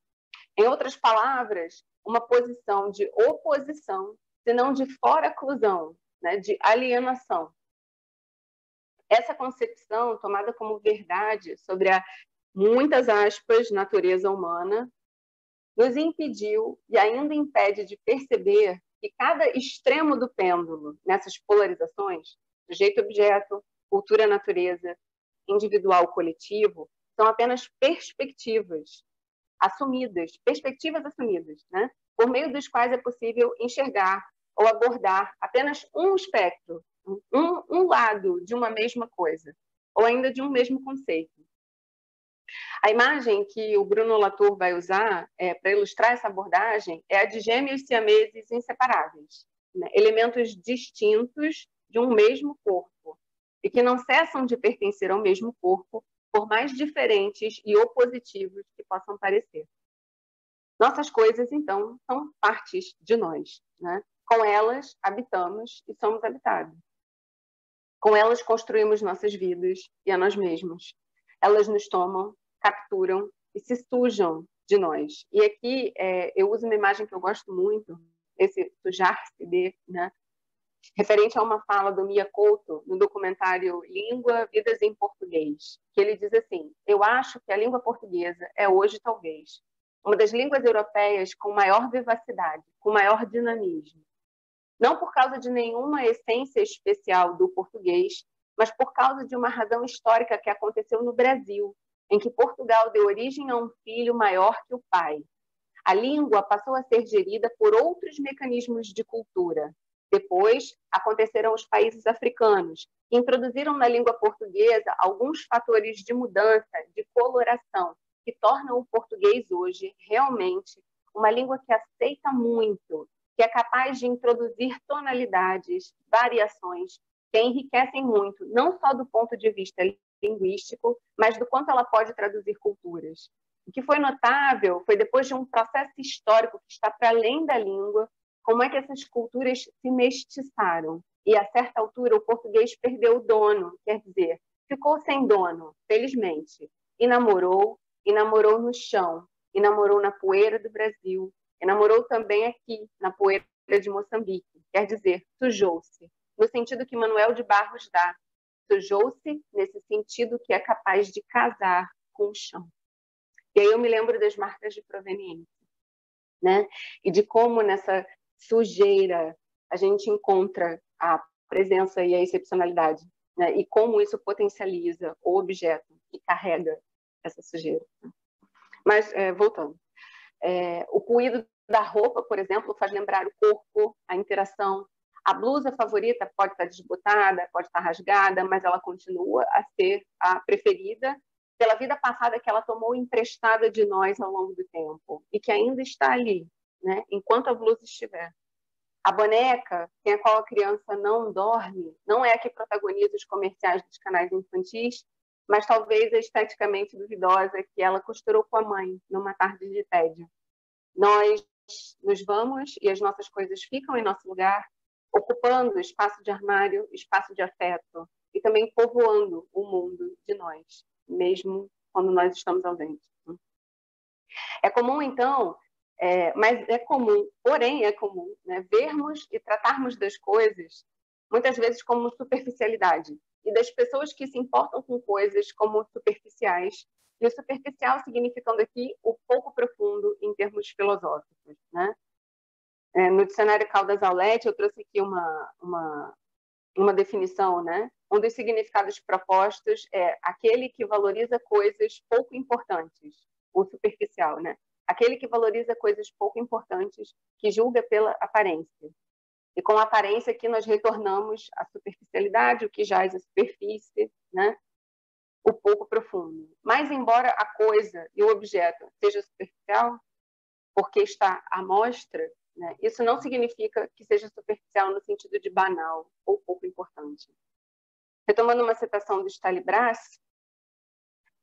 Em outras palavras, uma posição de oposição, se não de fora-clusão, né? De alienação. Essa concepção, tomada como verdade sobre a, muitas aspas, natureza humana, nos impediu e ainda impede de perceber que cada extremo do pêndulo, nessas polarizações, sujeito-objeto, cultura-natureza, individual-coletivo, são apenas perspectivas assumidas, né? Por meio dos quais é possível enxergar ou abordar apenas um espectro, um lado de uma mesma coisa, ou ainda de um mesmo conceito. A imagem que o Bruno Latour vai usar para ilustrar essa abordagem é a de gêmeos siameses inseparáveis, né? Elementos distintos de um mesmo corpo, e que não cessam de pertencer ao mesmo corpo, por mais diferentes e opositivos que possam parecer. Nossas coisas, então, são partes de nós, né? Com elas habitamos e somos habitados. Com elas construímos nossas vidas e a nós mesmos. Elas nos tomam, capturam e se sujam de nós. E aqui eu uso uma imagem que eu gosto muito, esse sujar-se de, né? Referente a uma fala do Mia Couto no documentário Língua, Vidas em Português, que ele diz assim: eu acho que a língua portuguesa é hoje, talvez, uma das línguas europeias com maior vivacidade, com maior dinamismo. Não por causa de nenhuma essência especial do português, mas por causa de uma razão histórica que aconteceu no Brasil, em que Portugal deu origem a um filho maior que o pai. A língua passou a ser gerida por outros mecanismos de cultura. Depois, aconteceram os países africanos, que introduziram na língua portuguesa alguns fatores de mudança, de coloração, que tornam o português hoje realmente uma língua que aceita muito, que é capaz de introduzir tonalidades, variações, que enriquecem muito, não só do ponto de vista linguístico, mas do quanto ela pode traduzir culturas. O que foi notável foi, depois de um processo histórico que está para além da língua, como é que essas culturas se mestiçaram. E, a certa altura, o português perdeu o dono, quer dizer, ficou sem dono, felizmente, e namorou no chão, e namorou na poeira do Brasil, e namorou também aqui, na poeira de Moçambique, quer dizer, sujou-se, no sentido que Manuel de Barros dá, sujou-se nesse sentido que é capaz de casar com o chão. E aí eu me lembro das marcas de proveniência, né? E de como nessa sujeira a gente encontra a presença e a excepcionalidade, né? E como isso potencializa o objeto que carrega essa sujeira. Mas, voltando, o puído da roupa, por exemplo, faz lembrar o corpo, a interação. A blusa favorita pode estar desbotada, pode estar rasgada, mas ela continua a ser a preferida pela vida passada que ela tomou emprestada de nós ao longo do tempo e que ainda está ali, né, enquanto a blusa estiver. A boneca, sem a qual a criança não dorme, não é a que protagoniza os comerciais dos canais infantis, mas talvez a esteticamente duvidosa que ela costurou com a mãe numa tarde de tédio. Nós nos vamos e as nossas coisas ficam em nosso lugar, ocupando espaço de armário, espaço de afeto e também povoando o mundo de nós, mesmo quando nós estamos ausentes. É comum, então, porém é comum, né, vermos e tratarmos das coisas muitas vezes como superficialidade e das pessoas que se importam com coisas como superficiais, e o superficial significando aqui o pouco profundo em termos filosóficos, né? No dicionário Caldas Aulete eu trouxe aqui uma uma definição, né? Um dos significados propostos é aquele que valoriza coisas pouco importantes, o superficial, né? Aquele que valoriza coisas pouco importantes, que julga pela aparência. E com a aparência aqui nós retornamos à superficialidade, o que jaz à superfície, né? O pouco profundo. Mas embora a coisa e o objeto seja superficial, porque está à mostra, né? Isso não significa que seja superficial no sentido de banal ou pouco importante. Retomando uma citação do Stalibras,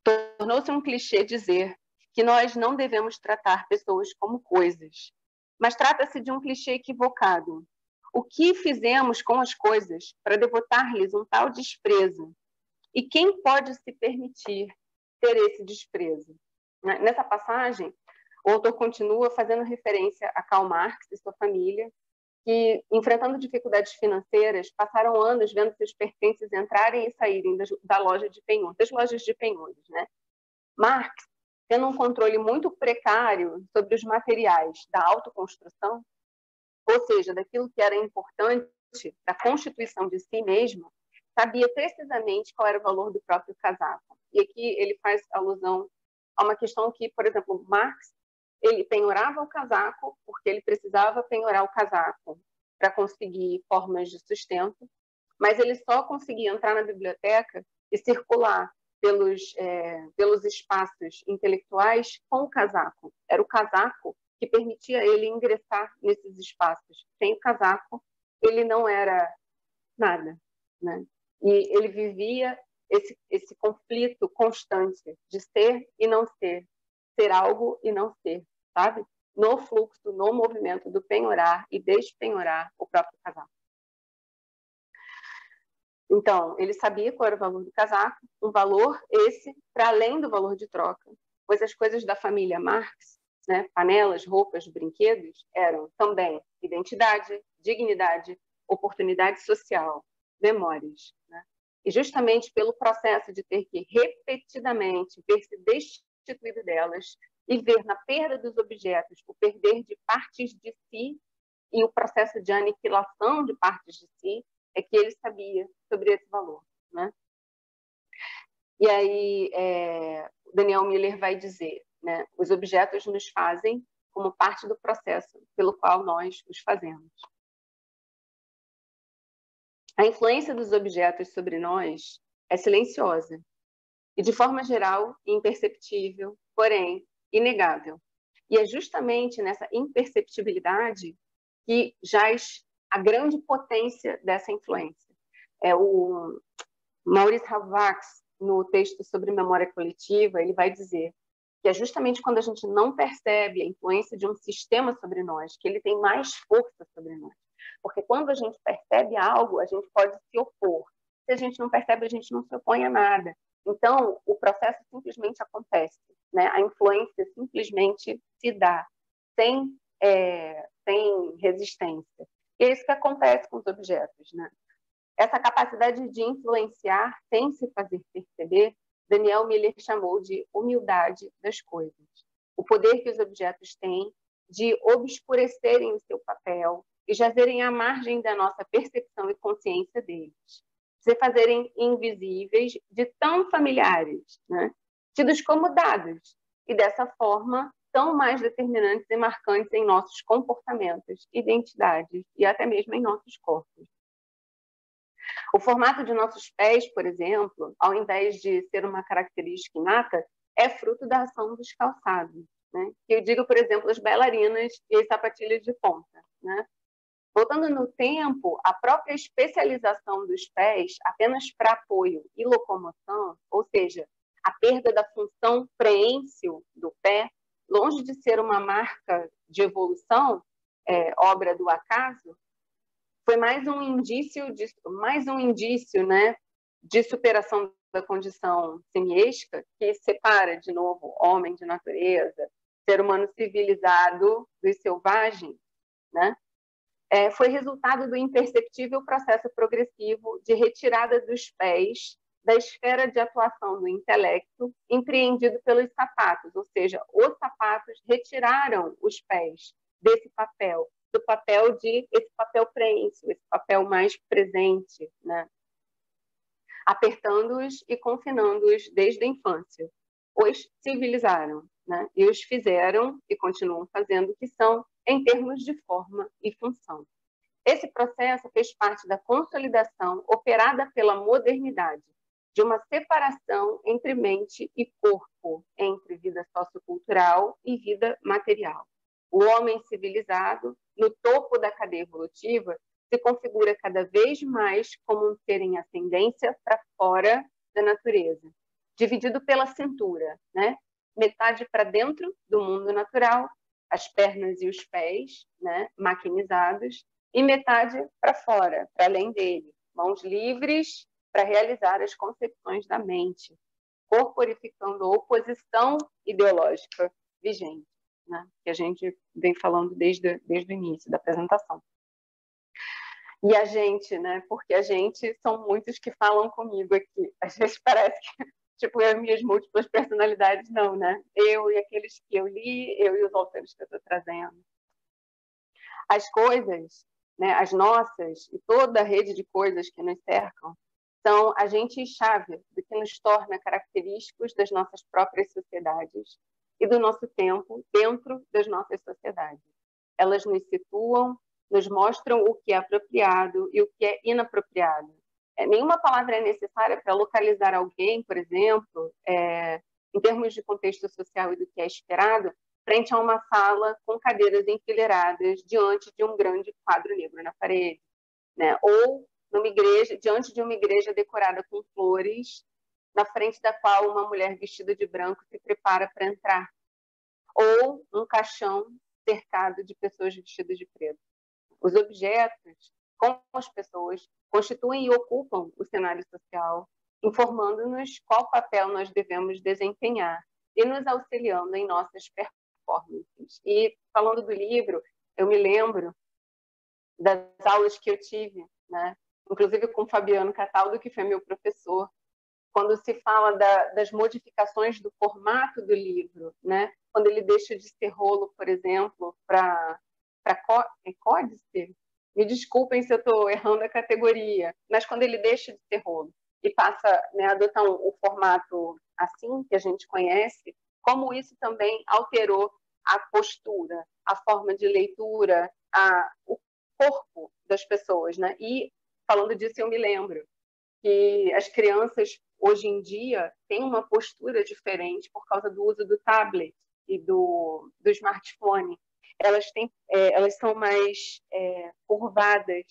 tornou-se um clichê dizer que nós não devemos tratar pessoas como coisas, mas trata-se de um clichê equivocado. O que fizemos com as coisas para devotar-lhes um tal desprezo? E quem pode se permitir ter esse desprezo? Nessa passagem, o autor continua fazendo referência a Karl Marx e sua família, que, enfrentando dificuldades financeiras, passaram anos vendo seus pertences entrarem e saírem da loja de penhores, das lojas de penhores, né? Marx, tendo um controle muito precário sobre os materiais da autoconstrução, ou seja, daquilo que era importante para a constituição de si mesmo, sabia precisamente qual era o valor do próprio casaco. E aqui ele faz alusão a uma questão que, por exemplo, Marx, ele penhorava o casaco porque ele precisava penhorar o casaco para conseguir formas de sustento, mas ele só conseguia entrar na biblioteca e circular pelos espaços intelectuais com o casaco. Era o casaco que permitia ele ingressar nesses espaços. Sem o casaco, ele não era nada, né? E ele vivia esse conflito constante de ser e não ser, ser algo e não ser, sabe? No fluxo, no movimento do penhorar e despenhorar o próprio casaco. Então, ele sabia qual era o valor do casaco, um valor esse para além do valor de troca, pois as coisas da família Marx, né, panelas, roupas, brinquedos, eram também identidade, dignidade, oportunidade social, memórias, né? E justamente pelo processo de ter que repetidamente ver-se destituído delas e ver na perda dos objetos o perder de partes de si e o processo de aniquilação de partes de si, é que ele sabia sobre esse valor, né? E aí Daniel Miller vai dizer, né, os objetos nos fazem como parte do processo pelo qual nós os fazemos. A influência dos objetos sobre nós é silenciosa e, de forma geral, imperceptível, porém inegável. E é justamente nessa imperceptibilidade que jaz a grande potência dessa influência. O Maurice Halbwachs, no texto sobre memória coletiva, ele vai dizer que é justamente quando a gente não percebe a influência de um sistema sobre nós, que ele tem mais força sobre nós. Porque quando a gente percebe algo, a gente pode se opor. Se a gente não percebe, a gente não se opõe a nada. Então, o processo simplesmente acontece, né? A influência simplesmente se dá, sem resistência. E é isso que acontece com os objetos, né? Essa capacidade de influenciar sem se fazer perceber, Daniel Miller chamou de humildade das coisas. O poder que os objetos têm de obscurecerem o seu papel e jazerem à margem da nossa percepção e consciência deles. Se fazerem invisíveis de tão familiares, né? Tidos como dados, e dessa forma tão mais determinantes e marcantes em nossos comportamentos, identidades e até mesmo em nossos corpos. O formato de nossos pés, por exemplo, ao invés de ser uma característica inata, é fruto da ação dos calçados, né? Eu digo, por exemplo, as bailarinas e as sapatilhas de ponta, né? Voltando no tempo, a própria especialização dos pés apenas para apoio e locomoção, ou seja, a perda da função preênsil do pé, longe de ser uma marca de evolução, obra do acaso, foi mais um indício, né, de superação da condição simiesca, que separa, de novo, homem de natureza, ser humano civilizado dos selvagens, né? Foi resultado do imperceptível processo progressivo de retirada dos pés da esfera de atuação do intelecto empreendido pelos sapatos, ou seja, os sapatos retiraram os pés desse papel do papel esse papel preensivo, esse papel mais presente, né? Apertando-os e confinando-os desde a infância. Os civilizaram, né? E os fizeram, e continuam fazendo, o que são em termos de forma e função. Esse processo fez parte da consolidação operada pela modernidade, de uma separação entre mente e corpo, entre vida sociocultural e vida material. O homem civilizado, no topo da cadeia evolutiva, se configura cada vez mais como um ser em ascendência para fora da natureza, dividido pela cintura, né? Metade para dentro do mundo natural, as pernas e os pés, né? Maquinizados, e metade para fora, para além dele, mãos livres para realizar as concepções da mente, corporificando a oposição ideológica vigente, né? Que a gente vem falando desde o início da apresentação. E a gente, né? Porque a gente são muitos que falam comigo aqui. Às vezes parece que, tipo, eu e minhas múltiplas personalidades, não, né? Eu e aqueles que eu li, eu e os autores que eu estou trazendo. As coisas, né? As nossas e toda a rede de coisas que nos cercam são agentes-chave do que nos torna característicos das nossas próprias sociedades e do nosso tempo dentro das nossas sociedades. Elas nos situam, nos mostram o que é apropriado e o que é inapropriado. Nenhuma palavra é necessária para localizar alguém, por exemplo, em termos de contexto social e do que é esperado, frente a uma sala com cadeiras enfileiradas diante de um grande quadro negro na parede, né? Ou numa igreja, diante de uma igreja decorada com flores, na frente da qual uma mulher vestida de branco se prepara para entrar. Ou um caixão cercado de pessoas vestidas de preto. Os objetos, como as pessoas, constituem e ocupam o cenário social, informando-nos qual papel nós devemos desempenhar e nos auxiliando em nossas performances. E, falando do livro, eu me lembro das aulas que eu tive, né? Inclusive com o Fabiano Cataldo, que foi meu professor, quando se fala das modificações do formato do livro, né? Quando ele deixa de ser rolo, por exemplo, para códice, me desculpem se eu estou errando a categoria, mas quando ele deixa de ser rolo e passa, né, a adotar o formato assim, que a gente conhece, como isso também alterou a postura, a forma de leitura, o corpo das pessoas, né? E, falando disso, eu me lembro que as crianças, hoje em dia, têm uma postura diferente por causa do uso do tablet e do smartphone. Elas são mais curvadas,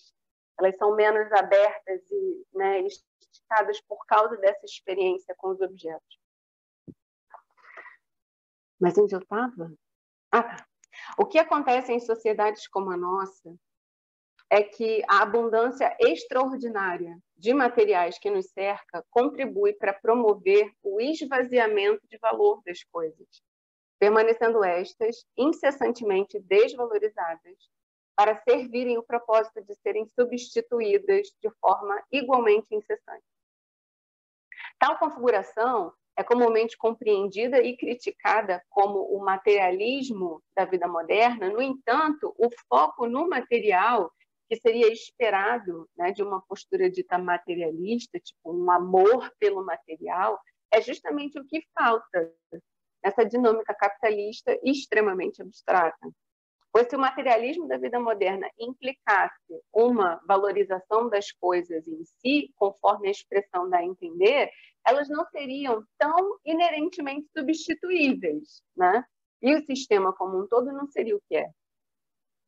elas são menos abertas e, né, esticadas por causa dessa experiência com os objetos. Mas onde eu estava? Tá. O que acontece em sociedades como a nossa é que a abundância extraordinária de materiais que nos cerca contribui para promover o esvaziamento de valor das coisas, permanecendo estas incessantemente desvalorizadas para servirem o propósito de serem substituídas de forma igualmente incessante. Tal configuração é comumente compreendida e criticada como o materialismo da vida moderna. No entanto, o foco no material, que seria esperado, né, de uma postura dita materialista, tipo um amor pelo material, é justamente o que falta nessa dinâmica capitalista extremamente abstrata. Pois se o materialismo da vida moderna implicasse uma valorização das coisas em si, conforme a expressão dá a entender, elas não seriam tão inerentemente substituíveis, né? E o sistema como um todo não seria o que é.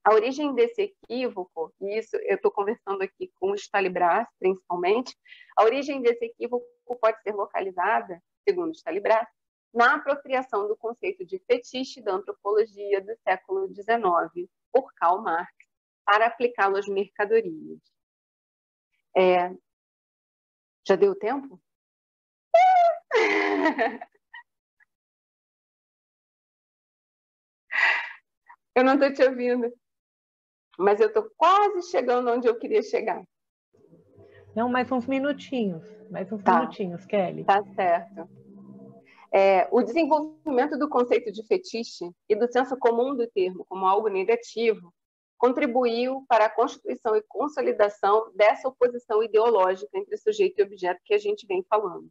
A origem desse equívoco, e isso eu estou conversando aqui com o Stalibras, principalmente, a origem desse equívoco pode ser localizada, segundo Stalibras, na apropriação do conceito de fetiche da antropologia do século XIX por Karl Marx para aplicá-lo às mercadorias. Já deu tempo? Eu não estou te ouvindo, mas eu estou quase chegando onde eu queria chegar. Não, mais uns minutinhos, minutinhos, Kelly. Tá certo. O desenvolvimento do conceito de fetiche e do senso comum do termo como algo negativo contribuiu para a constituição e consolidação dessa oposição ideológica entre sujeito e objeto que a gente vem falando.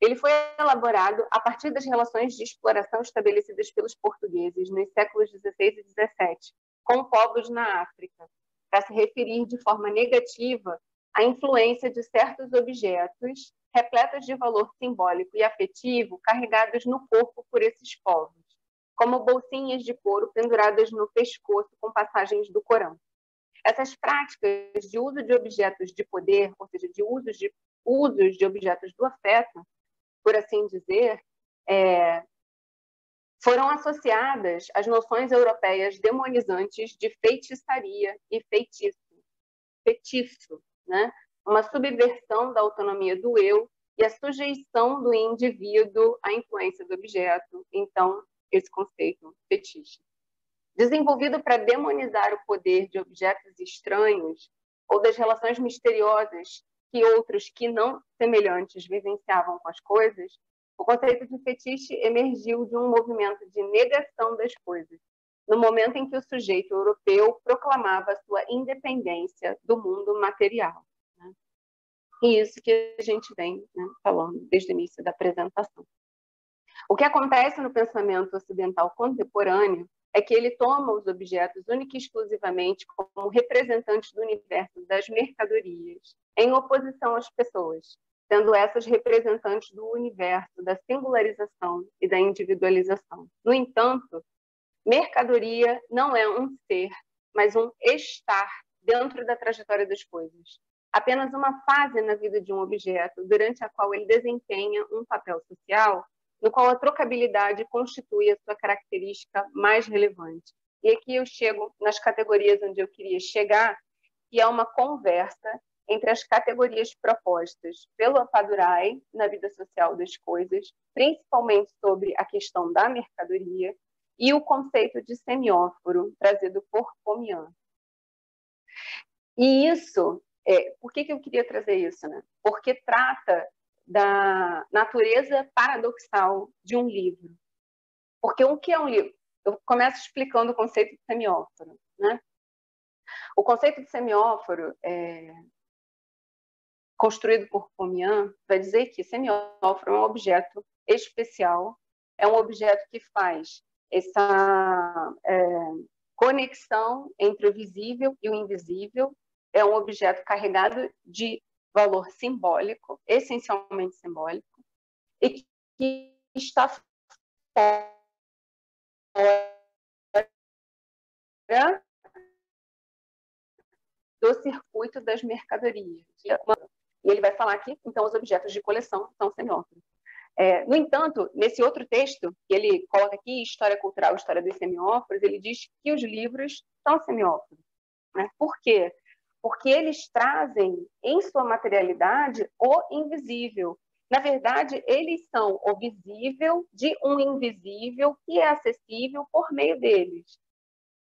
Ele foi elaborado a partir das relações de exploração estabelecidas pelos portugueses nos séculos XVI e XVII com povos na África, para se referir de forma negativa à influência de certos objetos repletos de valor simbólico e afetivo carregados no corpo por esses povos, como bolsinhas de couro penduradas no pescoço com passagens do Corão. Essas práticas de uso de objetos de poder, ou seja, de usos de objetos do afeto, por assim dizer, foram associadas às noções europeias demonizantes de feitiçaria e feitiço, né? Uma subversão da autonomia do eu e a sujeição do indivíduo à influência do objeto, então, esse conceito fetiche. Desenvolvido para demonizar o poder de objetos estranhos ou das relações misteriosas que outros que não semelhantes vivenciavam com as coisas, o conceito de fetiche emergiu de um movimento de negação das coisas, no momento em que o sujeito europeu proclamava sua independência do mundo material. Né? E isso que a gente vem, né, falando desde o início da apresentação. O que acontece no pensamento ocidental contemporâneo é que ele toma os objetos única e exclusivamente como representantes do universo das mercadorias, em oposição às pessoas, sendo essas representantes do universo da singularização e da individualização. No entanto, mercadoria não é um ser, mas um estar dentro da trajetória das coisas. Apenas uma fase na vida de um objeto, durante a qual ele desempenha um papel social, no qual a trocabilidade constitui a sua característica mais relevante. E aqui eu chego nas categorias onde eu queria chegar, que é uma conversa entre as categorias propostas pelo Appadurai na vida social das coisas, principalmente sobre a questão da mercadoria, e o conceito de semióforo, trazido por Pomian. E isso, por que eu queria trazer isso? Né? Porque trata da natureza paradoxal de um livro. Porque o que é um livro? Eu começo explicando o conceito de semióforo. Né? O conceito de semióforo, construído por Pomian, vai dizer que semióforo é um objeto especial, é um objeto que faz essa conexão entre o visível e o invisível, é um objeto carregado de valor simbólico, essencialmente simbólico, e que está fora do circuito das mercadorias. E ele vai falar que, então, os objetos de coleção são semióforos. No entanto, nesse outro texto, que ele coloca aqui, História Cultural, História dos Semióforos, ele diz que os livros são semióforos. Né? Por quê? Porque eles trazem, em sua materialidade, o invisível. Na verdade, eles são o visível de um invisível que é acessível por meio deles.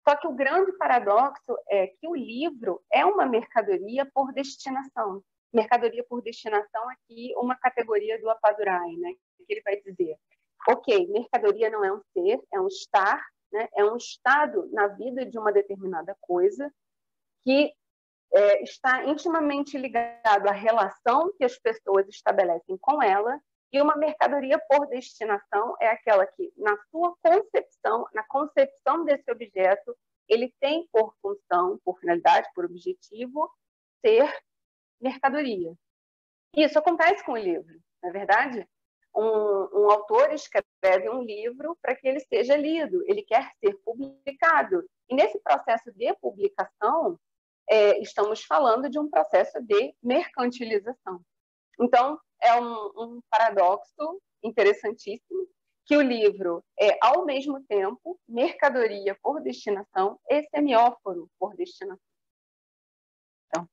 Só que o grande paradoxo é que o livro é uma mercadoria por destinação. Mercadoria por destinação aqui, uma categoria do Appadurai, né? Que ele vai dizer, ok, mercadoria não é um ser, é um estar, né? É um estado na vida de uma determinada coisa que está intimamente ligado à relação que as pessoas estabelecem com ela, e uma mercadoria por destinação é aquela que, na sua concepção, na concepção desse objeto, ele tem por função, por finalidade, por objetivo, ser mercadoria. Isso acontece com o livro, não é verdade? Um autor escreve um livro para que ele seja lido, ele quer ser publicado. E nesse processo de publicação, estamos falando de um processo de mercantilização. Então, é um paradoxo interessantíssimo que o livro é, ao mesmo tempo, mercadoria por destinação e semióforo por destinação. Então,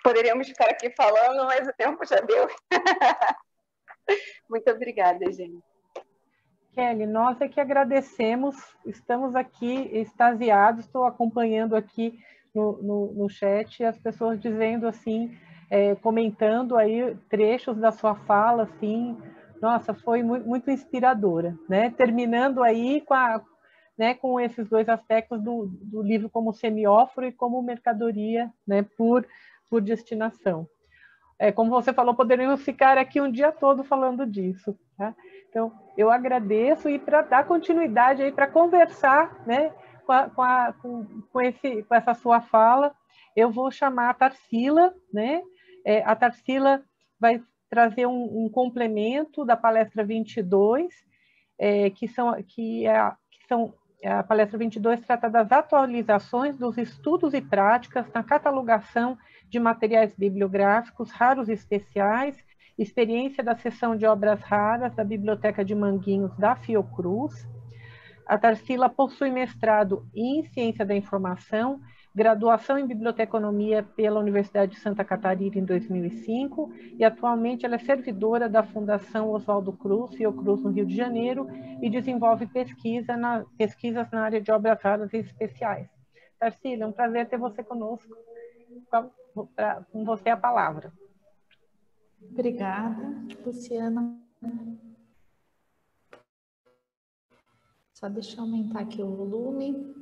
poderíamos ficar aqui falando, mas o tempo já deu. Muito obrigada, gente. Kelly, nós é que agradecemos, estamos aqui extasiados, estou acompanhando aqui no chat as pessoas dizendo assim, comentando aí trechos da sua fala, assim, nossa, foi muito inspiradora, né? Terminando aí né, com esses dois aspectos do livro como semióforo e como mercadoria, né, por destinação. Como você falou, poderíamos ficar aqui um dia todo falando disso. Tá? Então, eu agradeço, e para dar continuidade aí, para conversar, né, com essa sua fala, eu vou chamar a Tarsila, né? A Tarsila vai trazer um complemento da palestra 22, a palestra 22 trata das atualizações dos estudos e práticas na catalogação de materiais bibliográficos raros e especiais, experiência da seção de obras raras da Biblioteca de Manguinhos da Fiocruz. A Tarsila possui mestrado em Ciência da Informação, graduação em Biblioteconomia pela Universidade de Santa Catarina em 2005 e atualmente ela é servidora da Fundação Oswaldo Cruz, Fiocruz, no Rio de Janeiro, e desenvolve pesquisas na área de obras raras e especiais. Tarsila, é um prazer ter você conosco. Com você a palavra. Obrigada, Luciana. Só deixa eu aumentar aqui o volume.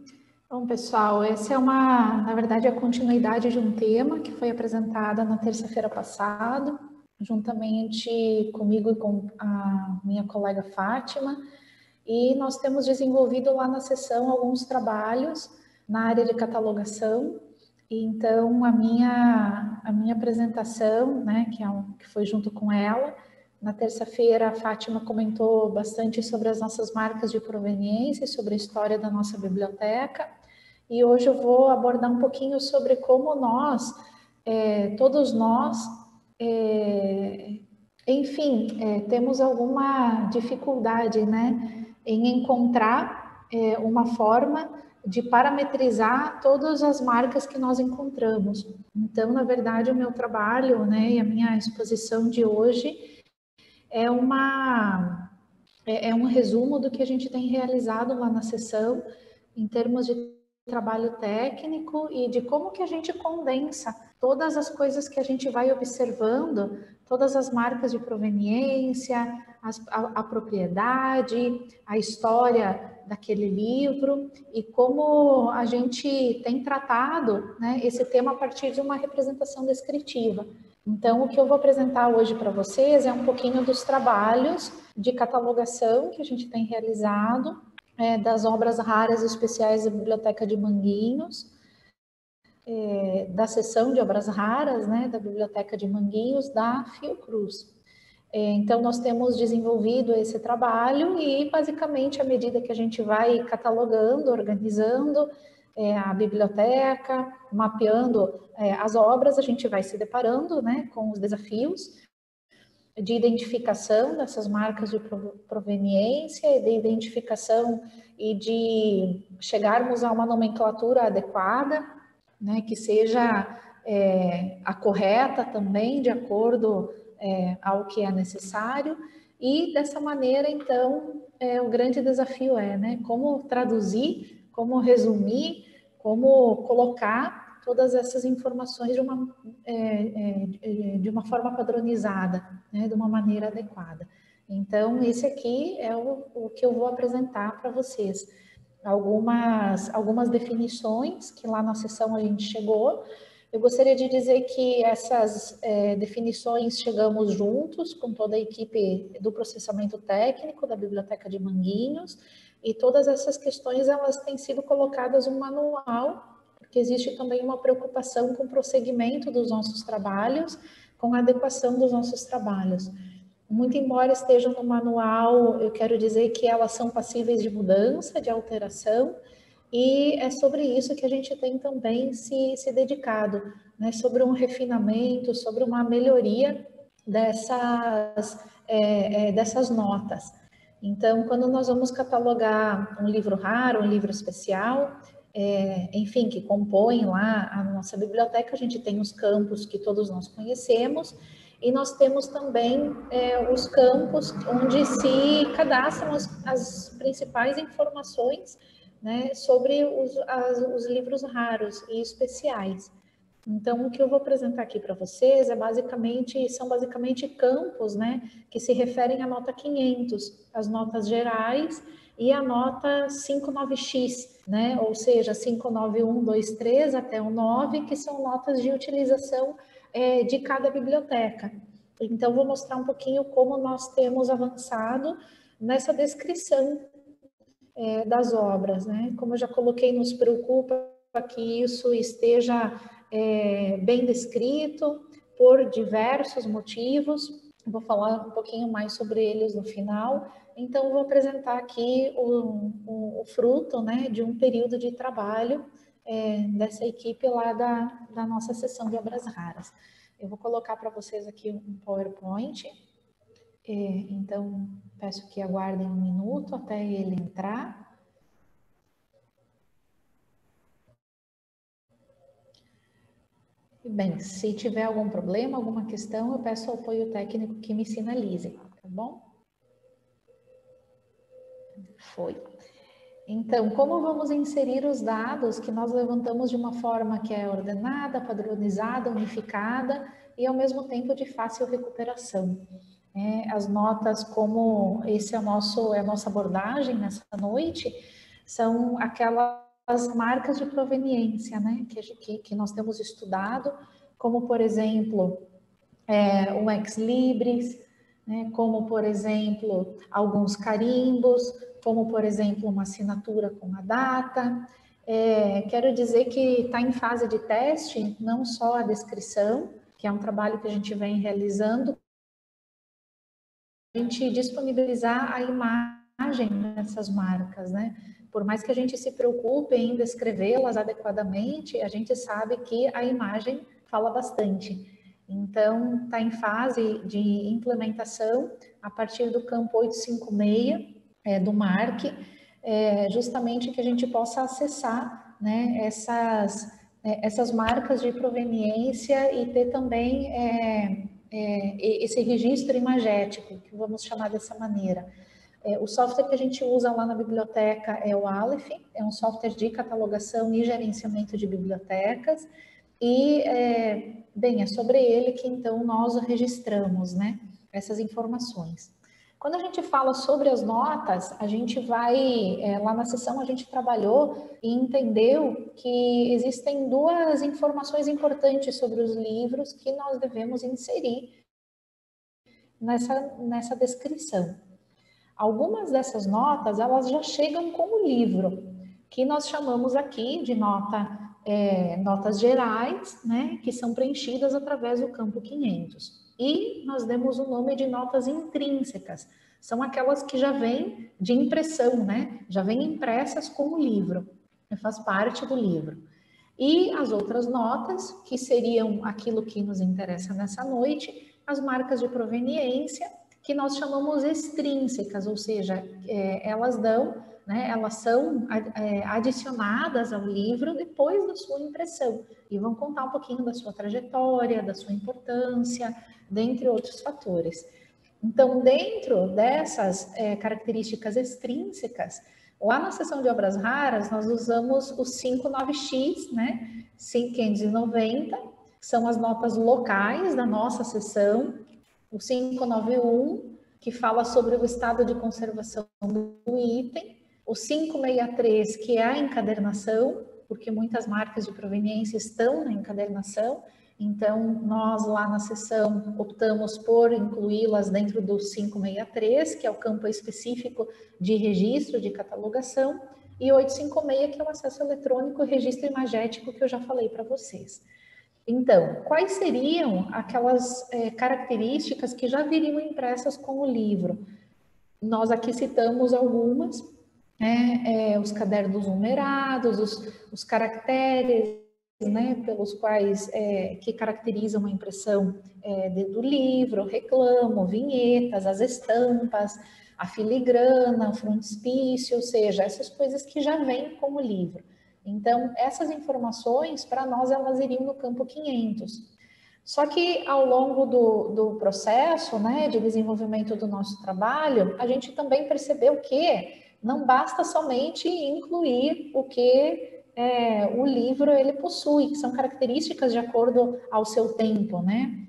Bom, pessoal, essa é na verdade, a continuidade de um tema que foi apresentado na terça-feira passada, juntamente comigo e com a minha colega Fátima, e nós temos desenvolvido lá na sessão alguns trabalhos na área de catalogação. Então, a minha apresentação, né, que foi junto com ela, na terça-feira a Fátima comentou bastante sobre as nossas marcas de proveniência, sobre a história da nossa biblioteca, e hoje eu vou abordar um pouquinho sobre como todos nós, temos alguma dificuldade, né, em encontrar uma forma de parametrizar todas as marcas que nós encontramos. Então, na verdade, o meu trabalho, né, e a minha exposição de hoje é um resumo do que a gente tem realizado lá na sessão, em termos de trabalho técnico e de como que a gente condensa todas as coisas que a gente vai observando, todas as marcas de proveniência, a propriedade, a história daquele livro, e como a gente tem tratado, né, esse tema a partir de uma representação descritiva. Então, o que eu vou apresentar hoje para vocês é um pouquinho dos trabalhos de catalogação que a gente tem realizado, das obras raras e especiais da Biblioteca de Manguinhos, da seção de obras raras, né, da Biblioteca de Manguinhos da Fiocruz. Então, nós temos desenvolvido esse trabalho e, basicamente, à medida que a gente vai catalogando, organizando a biblioteca, mapeando as obras, a gente vai se deparando, né, com os desafios de identificação dessas marcas de proveniência, de identificação e de chegarmos a uma nomenclatura adequada, né, que seja a correta também, de acordo ao que é necessário, e dessa maneira, então, o grande desafio né, como traduzir, como resumir, como colocar todas essas informações de uma forma padronizada, né, de uma maneira adequada. Então, esse aqui é o que eu vou apresentar para vocês. Algumas definições que lá na sessão a gente chegou. Eu gostaria de dizer que essas definições chegamos juntos com toda a equipe do processamento técnico da Biblioteca de Manguinhos, e todas essas questões elas têm sido colocadas no manual, porque existe também uma preocupação com o prosseguimento dos nossos trabalhos, com a adequação dos nossos trabalhos. Muito embora estejam no manual, eu quero dizer que elas são passíveis de mudança, de alteração, e é sobre isso que a gente tem também se dedicado, né? Sobre um refinamento, sobre uma melhoria dessas notas. Então, quando nós vamos catalogar um livro raro, um livro especial, enfim, que compõem lá a nossa biblioteca, a gente tem os campos que todos nós conhecemos, e nós temos também os campos onde se cadastram as principais informações, né, sobre os livros raros e especiais. Então, o que eu vou apresentar aqui para vocês são basicamente campos, né, que se referem à nota 500, as notas gerais e a nota 59X, né? Ou seja, 591, 2, 3 até o 9, que são notas de utilização de cada biblioteca. Então, vou mostrar um pouquinho como nós temos avançado nessa descrição das obras, né? Como eu já coloquei, nos preocupa que isso esteja bem descrito por diversos motivos. Vou falar um pouquinho mais sobre eles no final. Então, vou apresentar aqui o fruto, né, de um período de trabalho dessa equipe lá da nossa seção de obras raras. Eu vou colocar para vocês aqui um PowerPoint. Então, peço que aguardem um minuto até ele entrar. Bem, se tiver algum problema, alguma questão, eu peço ao apoio técnico que me sinalize, tá bom? Foi. Então, como vamos inserir os dados que nós levantamos de uma forma que é ordenada, padronizada, unificada e ao mesmo tempo de fácil recuperação? As notas, como esse é a nossa abordagem nessa noite, são aquelas marcas de proveniência, né, que nós temos estudado, como, por exemplo, um ex-libris, né, como, por exemplo, alguns carimbos, como, por exemplo, uma assinatura com a data. Quero dizer que está em fase de teste, não só a descrição, que é um trabalho que a gente vem realizando, a gente disponibilizar a imagem dessas marcas, né? Por mais que a gente se preocupe em descrevê-las adequadamente, a gente sabe que a imagem fala bastante. Então, está em fase de implementação a partir do campo 856 do MARC, justamente que a gente possa acessar, né, essas marcas de proveniência e ter também esse registro imagético, que vamos chamar dessa maneira. O software que a gente usa lá na biblioteca é o Aleph, é um software de catalogação e gerenciamento de bibliotecas, e, bem, é sobre ele que então nós registramos, né, essas informações. Quando a gente fala sobre as notas, a gente vai, lá na sessão a gente trabalhou e entendeu que existem duas informações importantes sobre os livros que nós devemos inserir nessa descrição. Algumas dessas notas, elas já chegam com o livro, que nós chamamos aqui de notas gerais, né, que são preenchidas através do campo 500. E nós demos o nome de notas intrínsecas, são aquelas que já vêm de impressão, né, já vêm impressas com o livro, faz parte do livro. E as outras notas, que seriam aquilo que nos interessa nessa noite, as marcas de proveniência, que nós chamamos extrínsecas, ou seja, elas dão, né, elas são adicionadas ao livro depois da sua impressão e vão contar um pouquinho da sua trajetória, da sua importância, dentre outros fatores. Então, dentro dessas características extrínsecas, lá na seção de obras raras, nós usamos o 59X, né, 590, que são as notas locais da nossa seção, o 591, que fala sobre o estado de conservação do item, o 563, que é a encadernação, porque muitas marcas de proveniência estão na encadernação, então nós lá na seção optamos por incluí-las dentro do 563, que é o campo específico de registro de catalogação, e 856, que é o acesso eletrônico e registro imagético, que eu já falei para vocês. Então, quais seriam aquelas características que já viriam impressas com o livro? Nós aqui citamos algumas, os cadernos numerados, os caracteres, né, pelos quais que caracterizam a impressão do livro, reclamo, vinhetas, as estampas, a filigrana, o frontispício, ou seja, essas coisas que já vêm com o livro. Então, essas informações, para nós, elas iriam no campo 500. Só que, ao longo do processo, né, de desenvolvimento do nosso trabalho, a gente também percebeu que não basta somente incluir o que o livro ele possui, que são características de acordo ao seu tempo, né,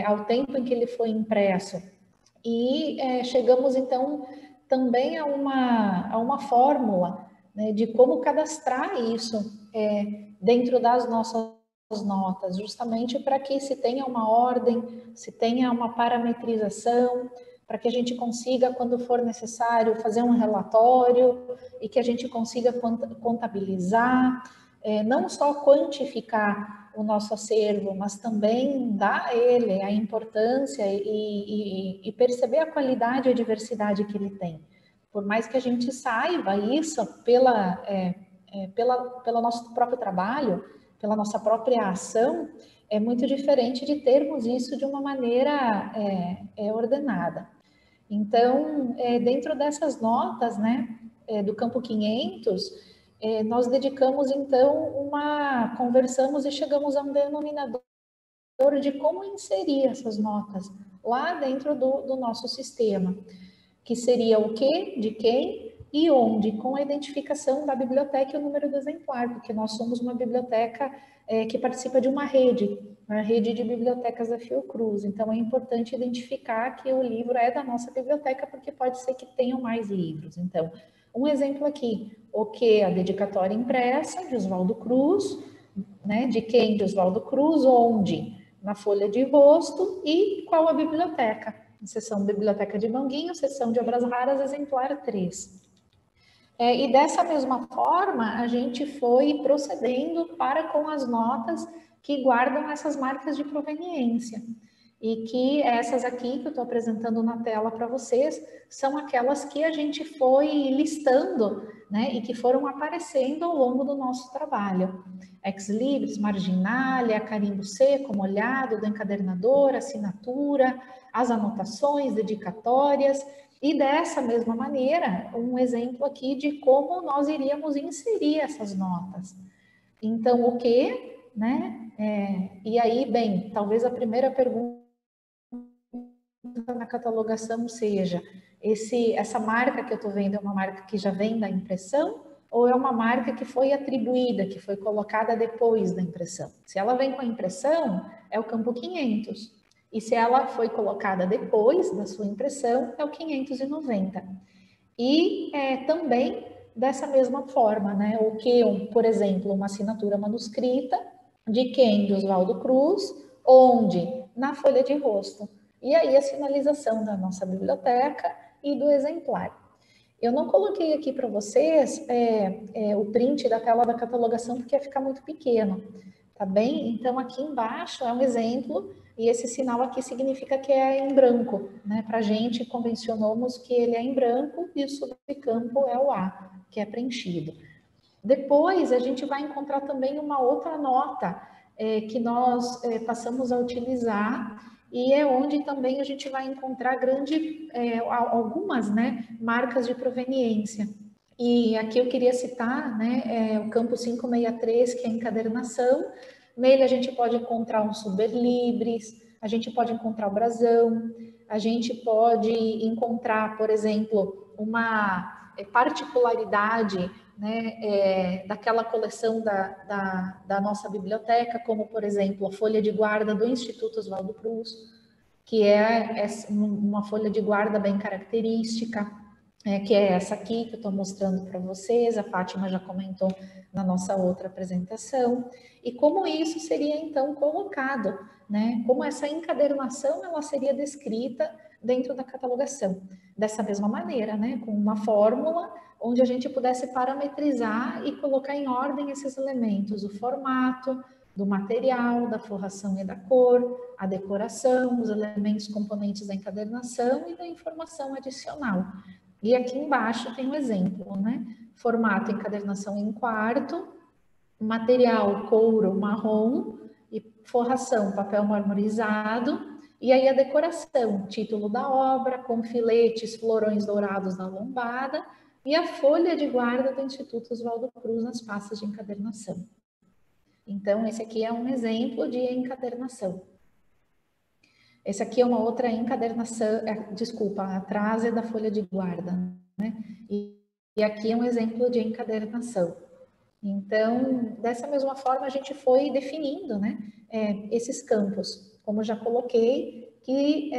ao tempo em que ele foi impresso. E chegamos, então, também há uma fórmula, né, de como cadastrar isso dentro das nossas notas, justamente para que se tenha uma ordem, se tenha uma parametrização, para que a gente consiga, quando for necessário, fazer um relatório e que a gente consiga contabilizar, não só quantificar o nosso acervo, mas também dar a ele a importância e perceber a qualidade e a diversidade que ele tem. Por mais que a gente saiba isso pelo nosso próprio trabalho, pela nossa própria ação, é muito diferente de termos isso de uma maneira ordenada. Então, dentro dessas notas, né, do campo 500, nós dedicamos, então, conversamos e chegamos a um denominador de como inserir essas notas lá dentro do nosso sistema, que seria o que, de quem e onde, com a identificação da biblioteca e o número do exemplar, porque nós somos uma biblioteca que participa de uma rede de bibliotecas da Fiocruz. Então, é importante identificar que o livro é da nossa biblioteca, porque pode ser que tenham mais livros. Então, um exemplo aqui, o que? A dedicatória impressa, de Oswaldo Cruz, né? De quem? De Oswaldo Cruz, onde? Na folha de rosto, e qual a biblioteca? Seção Biblioteca de Manguinhos, seção de Obras Raras, exemplar 3. E dessa mesma forma, a gente foi procedendo com as notas que guardam essas marcas de proveniência. E que essas aqui que eu estou apresentando na tela para vocês são aquelas que a gente foi listando, né, e que foram aparecendo ao longo do nosso trabalho. Ex libris, marginalia, carimbo seco, molhado, do encadernador, assinatura, as anotações, dedicatórias, e dessa mesma maneira, um exemplo aqui de como nós iríamos inserir essas notas. Então, o que, né? E aí, bem, talvez a primeira pergunta na catalogação seja, essa marca que eu estou vendo é uma marca que já vem da impressão ou é uma marca que foi atribuída, que foi colocada depois da impressão? Se ela vem com a impressão, é o campo 500. E se ela foi colocada depois da sua impressão, é o 590. E também dessa mesma forma, né? O que, por exemplo, uma assinatura manuscrita, de quem? De Oswaldo Cruz, onde? Na folha de rosto. E aí a sinalização da nossa biblioteca e do exemplar. Eu não coloquei aqui para vocês o print da tela da catalogação, porque ia ficar muito pequeno, tá bem? Então, aqui embaixo é um exemplo, e esse sinal aqui significa que é em branco, né? Para a gente, convencionamos que ele é em branco e o subcampo é o A, que é preenchido. Depois, a gente vai encontrar também uma outra nota que nós passamos a utilizar, e é onde também a gente vai encontrar algumas, né, marcas de proveniência. E aqui eu queria citar, né, o campo 563, que é a encadernação. Nele a gente pode encontrar um Superlibris, a gente pode encontrar o brasão, a gente pode encontrar, por exemplo, uma particularidade, né, daquela coleção da nossa biblioteca, como, por exemplo, a folha de guarda do Instituto Oswaldo Cruz, que é uma folha de guarda bem característica, que é essa aqui que eu estou mostrando para vocês, a Fátima já comentou na nossa outra apresentação, e como isso seria então colocado, né? Como essa encadernação ela seria descrita dentro da catalogação, dessa mesma maneira, né? Com uma fórmula onde a gente pudesse parametrizar e colocar em ordem esses elementos, o formato do material, da forração e da cor, a decoração, os elementos componentes da encadernação e da informação adicional. E aqui embaixo tem um exemplo, né? Formato encadernação em quarto, material couro marrom e forração papel marmorizado, e aí a decoração, título da obra, com filetes, florões dourados na lombada, e a folha de guarda do Instituto Oswaldo Cruz nas pastas de encadernação. Então, esse aqui é um exemplo de encadernação. Esse aqui é uma outra encadernação, desculpa, a trase da folha de guarda, né? E aqui é um exemplo de encadernação. Então, dessa mesma forma, a gente foi definindo, né, esses campos, como já coloquei, que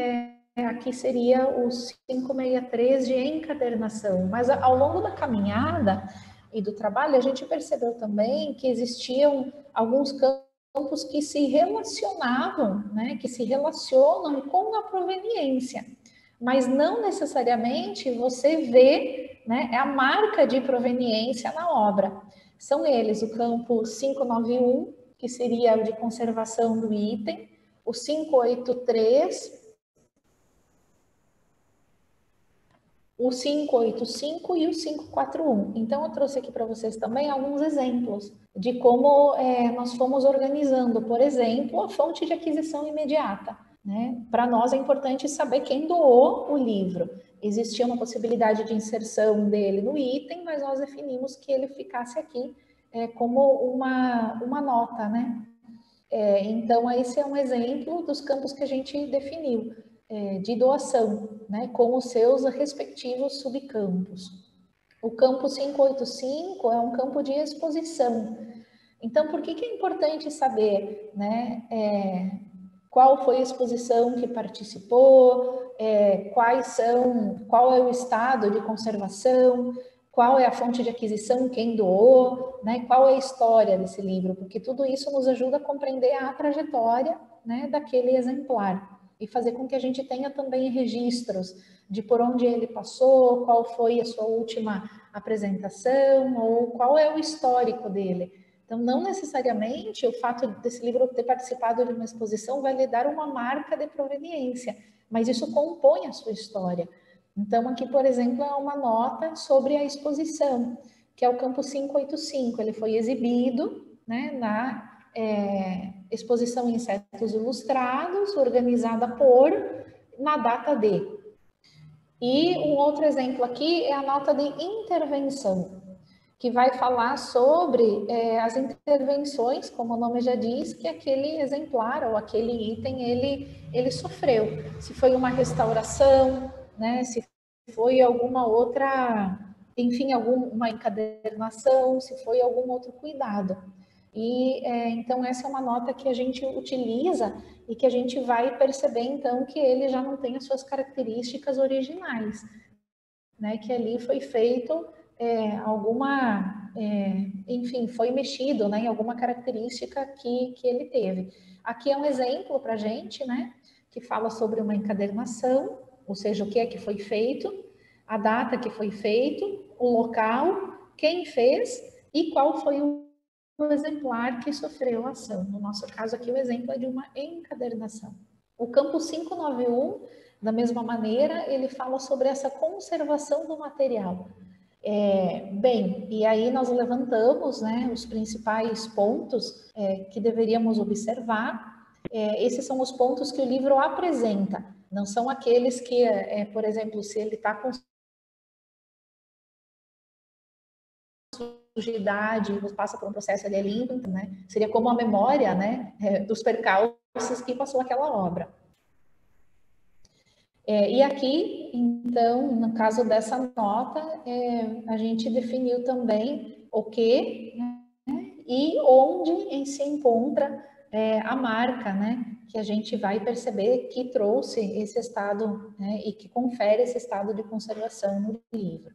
aqui seria o 563 de encadernação. Mas ao longo da caminhada e do trabalho, a gente percebeu também que existiam alguns campos que se relacionavam, né, que se relacionam com a proveniência, mas não necessariamente você vê, né, a marca de proveniência na obra. São eles o campo 591, que seria o de conservação do item, o 583, o 585 e o 541. Então, eu trouxe aqui para vocês também alguns exemplos de como nós fomos organizando. Por exemplo, a fonte de aquisição imediata, né? Para nós é importante saber quem doou o livro. Existia uma possibilidade de inserção dele no item, mas nós definimos que ele ficasse aqui como uma nota, né? Então, esse é um exemplo dos campos que a gente definiu de doação, né, com os seus respectivos subcampos. O campo 585 é um campo de exposição. Então, por que é importante saber, né, qual foi a exposição que participou, qual é o estado de conservação, qual é a fonte de aquisição, quem doou, né, qual é a história desse livro, porque tudo isso nos ajuda a compreender a trajetória, né, daquele exemplar e fazer com que a gente tenha também registros de por onde ele passou, qual foi a sua última apresentação ou qual é o histórico dele. Então, não necessariamente o fato desse livro ter participado de uma exposição vai lhe dar uma marca de proveniência, mas isso compõe a sua história. Então, aqui, por exemplo, é uma nota sobre a exposição, que é o campo 585. Ele foi exibido, né, na exposição Insetos Ilustrados, organizada na data de. E um outro exemplo aqui é a nota de intervenção, que vai falar sobre as intervenções, como o nome já diz, que aquele exemplar ou aquele item ele sofreu. Se foi uma restauração, né, se foi alguma outra, enfim, alguma encadernação, se foi algum outro cuidado. E então essa é uma nota que a gente utiliza e que a gente vai perceber então que ele já não tem as suas características originais, né? Que ali foi feito enfim, foi mexido, né, em alguma característica que ele teve. Aqui é um exemplo para a gente, né, que fala sobre uma encadernação, ou seja, o que é que foi feito, a data que foi feito, o local, quem fez e qual foi o exemplar que sofreu a ação. No nosso caso aqui, o exemplo é de uma encadernação. O campo 591, da mesma maneira, ele fala sobre essa conservação do material. Bem, e aí nós levantamos, né, os principais pontos que deveríamos observar. Esses são os pontos que o livro apresenta, não são aqueles que, por exemplo, se ele está com sujidade, passa por um processo ali limpo, né? Seria como a memória, né, dos percalços que passou aquela obra. E aqui, então, no caso dessa nota, a gente definiu também o que, né, e onde se encontra a marca, né, que a gente vai perceber que trouxe esse estado, né, e que confere esse estado de conservação no livro.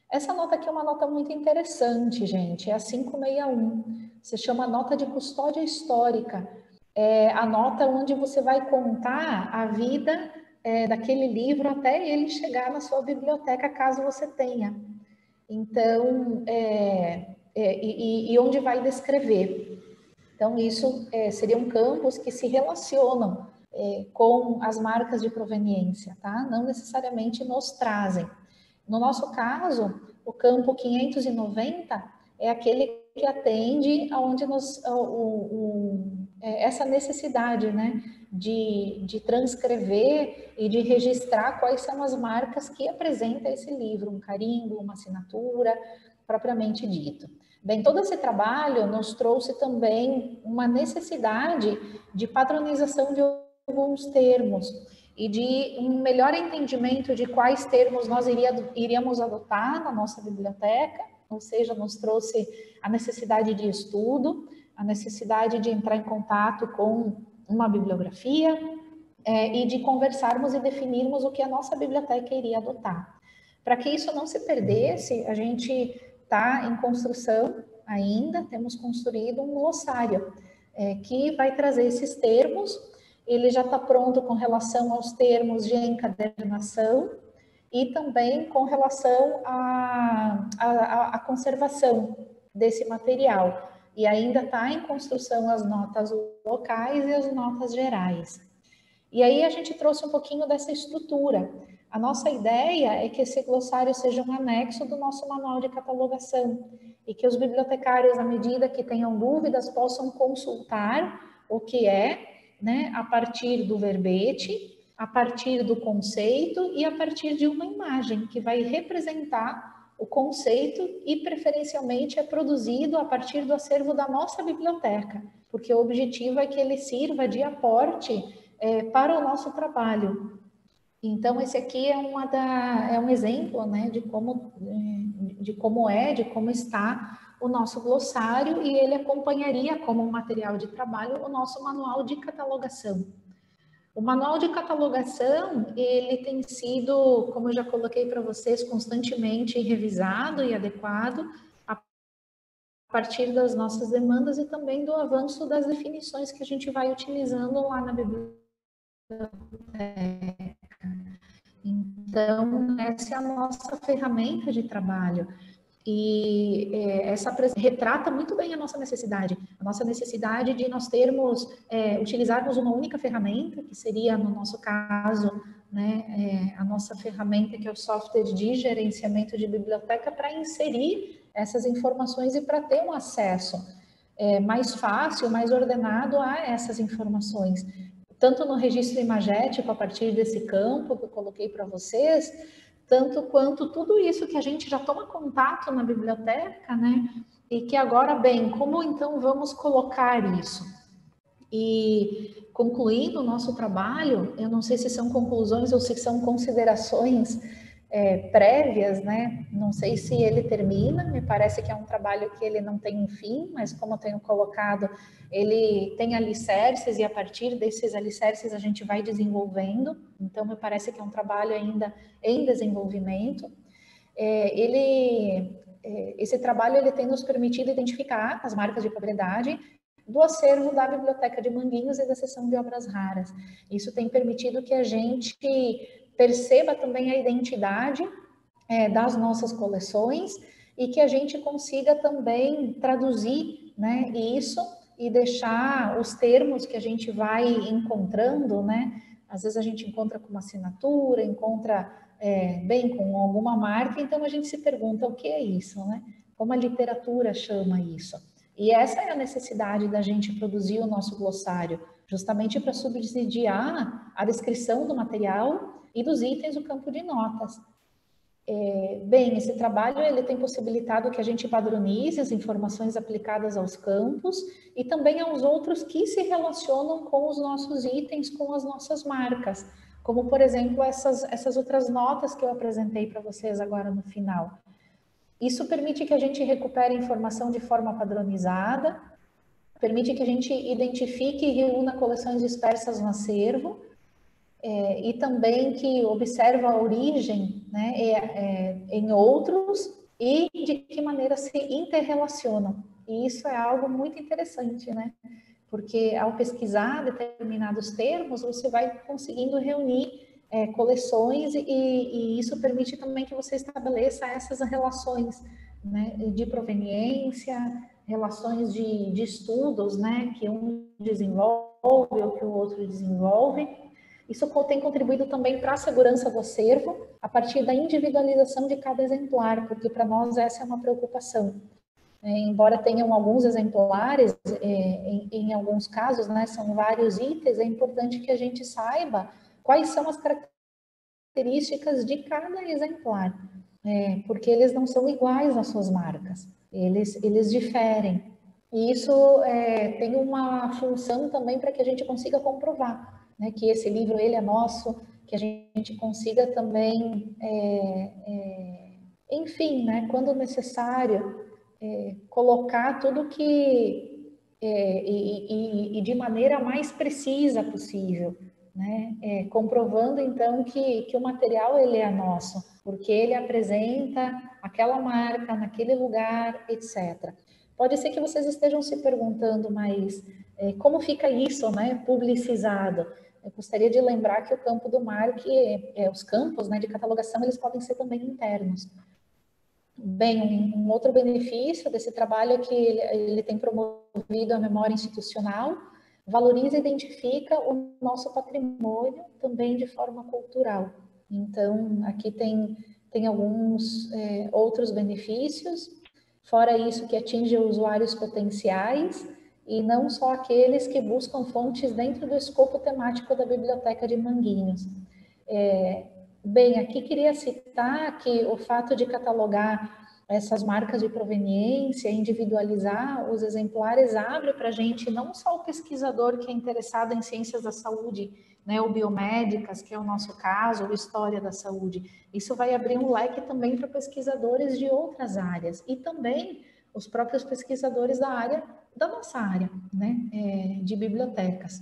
Essa nota aqui é uma nota muito interessante, gente, é a 561, se chama nota de custódia histórica, a nota onde você vai contar a vida daquele livro até ele chegar na sua biblioteca, caso você tenha. Então, e onde vai descrever. Então, isso seriam campos que se relacionam com as marcas de proveniência, tá? Não necessariamente nos trazem. No nosso caso, o campo 590 é aquele que atende aonde essa necessidade, né, de transcrever e de registrar quais são as marcas que apresenta esse livro, um carimbo, uma assinatura, propriamente dito. Bem, todo esse trabalho nos trouxe também uma necessidade de padronização de alguns termos e de um melhor entendimento de quais termos nós iríamos adotar na nossa biblioteca, ou seja, nos trouxe a necessidade de estudo, a necessidade de entrar em contato com uma bibliografia, e de conversarmos e definirmos o que a nossa biblioteca iria adotar. Para que isso não se perdesse, a gente está em construção ainda, temos construído um glossário que vai trazer esses termos. Ele já está pronto com relação aos termos de encadernação e também com relação à conservação desse material. E ainda está em construção as notas locais e as notas gerais. E aí a gente trouxe um pouquinho dessa estrutura. A nossa ideia é que esse glossário seja um anexo do nosso manual de catalogação e que os bibliotecários, à medida que tenham dúvidas, possam consultar o que é, né, a partir do verbete, a partir do conceito e a partir de uma imagem que vai representar o conceito e, preferencialmente, é produzido a partir do acervo da nossa biblioteca, porque o objetivo é que ele sirva de aporte para o nosso trabalho. Então, esse aqui é um exemplo, né, de como está o nosso glossário, e ele acompanharia como um material de trabalho o nosso manual de catalogação. O manual de catalogação, ele tem sido, como eu já coloquei para vocês, constantemente revisado e adequado a partir das nossas demandas e também do avanço das definições que a gente vai utilizando lá na biblioteca. Então, essa é a nossa ferramenta de trabalho. E essa retrata muito bem a nossa necessidade de nós utilizarmos uma única ferramenta, que seria, no nosso caso, né, a nossa ferramenta, que é o software de gerenciamento de biblioteca, para inserir essas informações e para ter um acesso mais fácil, mais ordenado a essas informações. Tanto no registro imagético, a partir desse campo que eu coloquei para vocês, tanto quanto tudo isso que a gente já toma contato na biblioteca, né? E que agora, bem, como então vamos colocar isso? E concluindo o nosso trabalho, eu não sei se são conclusões ou se são considerações prévias, né? Não sei se ele termina, me parece que é um trabalho que ele não tem um fim, mas como eu tenho colocado, ele tem alicerces e a partir desses alicerces a gente vai desenvolvendo, então me parece que é um trabalho ainda em desenvolvimento. Esse trabalho ele tem nos permitido identificar as marcas de propriedade do acervo da Biblioteca de Manguinhos e da seção de obras raras. Isso tem permitido que a gente perceba também a identidade das nossas coleções e que a gente consiga também traduzir, né, isso e deixar os termos que a gente vai encontrando, né? Às vezes a gente encontra com uma assinatura, encontra bem com alguma marca, então a gente se pergunta o que é isso, né? Como a literatura chama isso? E essa é a necessidade da gente produzir o nosso glossário, justamente para subsidiar a descrição do material e dos itens do campo de notas. Bem, esse trabalho ele tem possibilitado que a gente padronize as informações aplicadas aos campos e também aos outros que se relacionam com os nossos itens, com as nossas marcas, como, por exemplo, essas outras notas que eu apresentei para vocês agora no final. Isso permite que a gente recupere informação de forma padronizada, permite que a gente identifique e reúna coleções dispersas no acervo, e também que observa a origem, né, em outros e de que maneira se interrelacionam. E isso é algo muito interessante, né? Porque ao pesquisar determinados termos, você vai conseguindo reunir coleções e isso permite também que você estabeleça essas relações, né, de proveniência, relações de estudos, né, que um desenvolve ou que o outro desenvolve. Isso tem contribuído também para a segurança do acervo, a partir da individualização de cada exemplar, porque para nós essa é uma preocupação. Embora tenham alguns exemplares, em alguns casos, né, são vários itens, é importante que a gente saiba quais são as características de cada exemplar, porque eles não são iguais nas suas marcas, eles diferem. E isso tem uma função também para que a gente consiga comprovar, né, que esse livro ele é nosso, que a gente consiga também, enfim, né, quando necessário, colocar tudo que e de maneira mais precisa possível, né? Comprovando então que o material ele é nosso, porque ele apresenta aquela marca naquele lugar, etc. Pode ser que vocês estejam se perguntando, mas como fica isso, né, publicizado? Eu gostaria de lembrar que o campo do MARC, os campos, né, de catalogação, eles podem ser também internos. Bem, um outro benefício desse trabalho é que ele tem promovido a memória institucional, valoriza e identifica o nosso patrimônio também de forma cultural. Então, aqui tem alguns outros benefícios, fora isso que atinge usuários potenciais e não só aqueles que buscam fontes dentro do escopo temático da Biblioteca de Manguinhos. Bem, aqui queria citar que o fato de catalogar essas marcas de proveniência, individualizar os exemplares, abre para a gente não só o pesquisador que é interessado em ciências da saúde, né, ou biomédicas, que é o nosso caso, ou história da saúde. Isso vai abrir um leque também para pesquisadores de outras áreas e também os próprios pesquisadores da nossa área, né, de bibliotecas.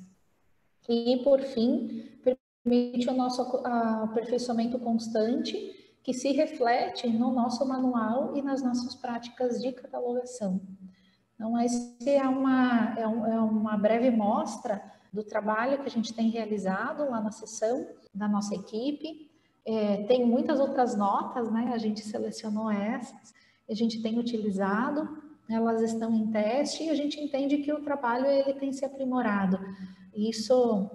E, por fim, permite o nosso aperfeiçoamento constante, que se reflete no nosso manual e nas nossas práticas de catalogação. Então, essa é uma breve mostra do trabalho que a gente tem realizado lá na seção da nossa equipe. Tem muitas outras notas, né? A gente selecionou essas, a gente tem utilizado, elas estão em teste e a gente entende que o trabalho ele tem se aprimorado. Isso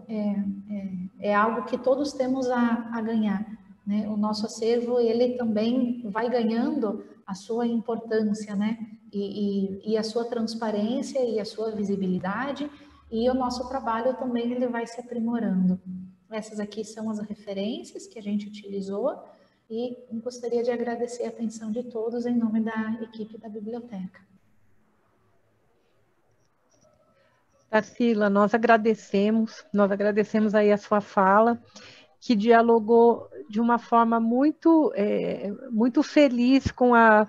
é algo que todos temos a ganhar, né? O nosso acervo ele também vai ganhando a sua importância, né? E a sua transparência e a sua visibilidade, e o nosso trabalho também ele vai se aprimorando. Essas aqui são as referências que a gente utilizou e gostaria de agradecer a atenção de todos em nome da equipe da biblioteca. Tarsila, nós agradecemos aí a sua fala, que dialogou de uma forma muito feliz com a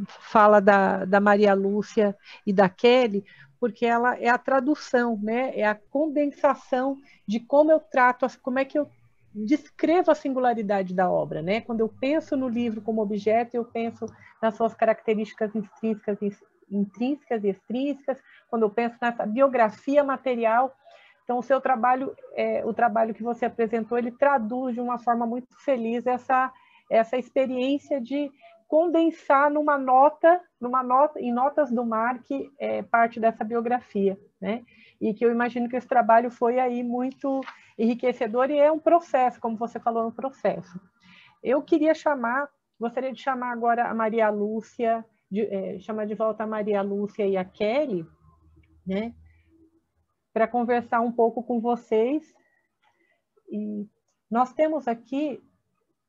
fala da Maria Lúcia e da Kelly, porque ela é a tradução, né? É a condensação de como eu trato, como é que eu descrevo a singularidade da obra, né? Quando eu penso no livro como objeto, eu penso nas suas características intrínsecas e extrínsecas, quando eu penso nessa biografia material. Então, o seu trabalho, o trabalho que você apresentou, ele traduz de uma forma muito feliz essa experiência de condensar em notas do MARC, parte dessa biografia, né? E que eu imagino que esse trabalho foi aí muito enriquecedor e é um processo, como você falou, um processo. Eu gostaria de chamar agora a Maria Lúcia, chamar de volta a Maria Lúcia e a Kelly, né? Para conversar um pouco com vocês. E nós temos aqui,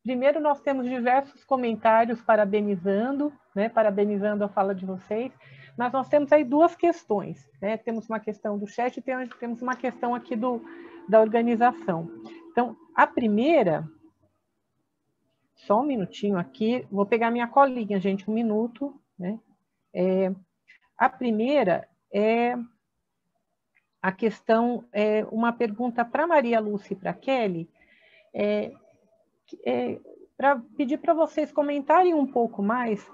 primeiro nós temos diversos comentários parabenizando, né, parabenizando a fala de vocês, mas nós temos aí duas questões, né? Temos uma questão do chat e temos uma questão aqui da organização. Então, a primeira, só um minutinho aqui, vou pegar minha colinha, gente, um minuto, né? A primeira é a questão, uma pergunta para Maria Lúcia e para Kelly, para pedir para vocês comentarem um pouco mais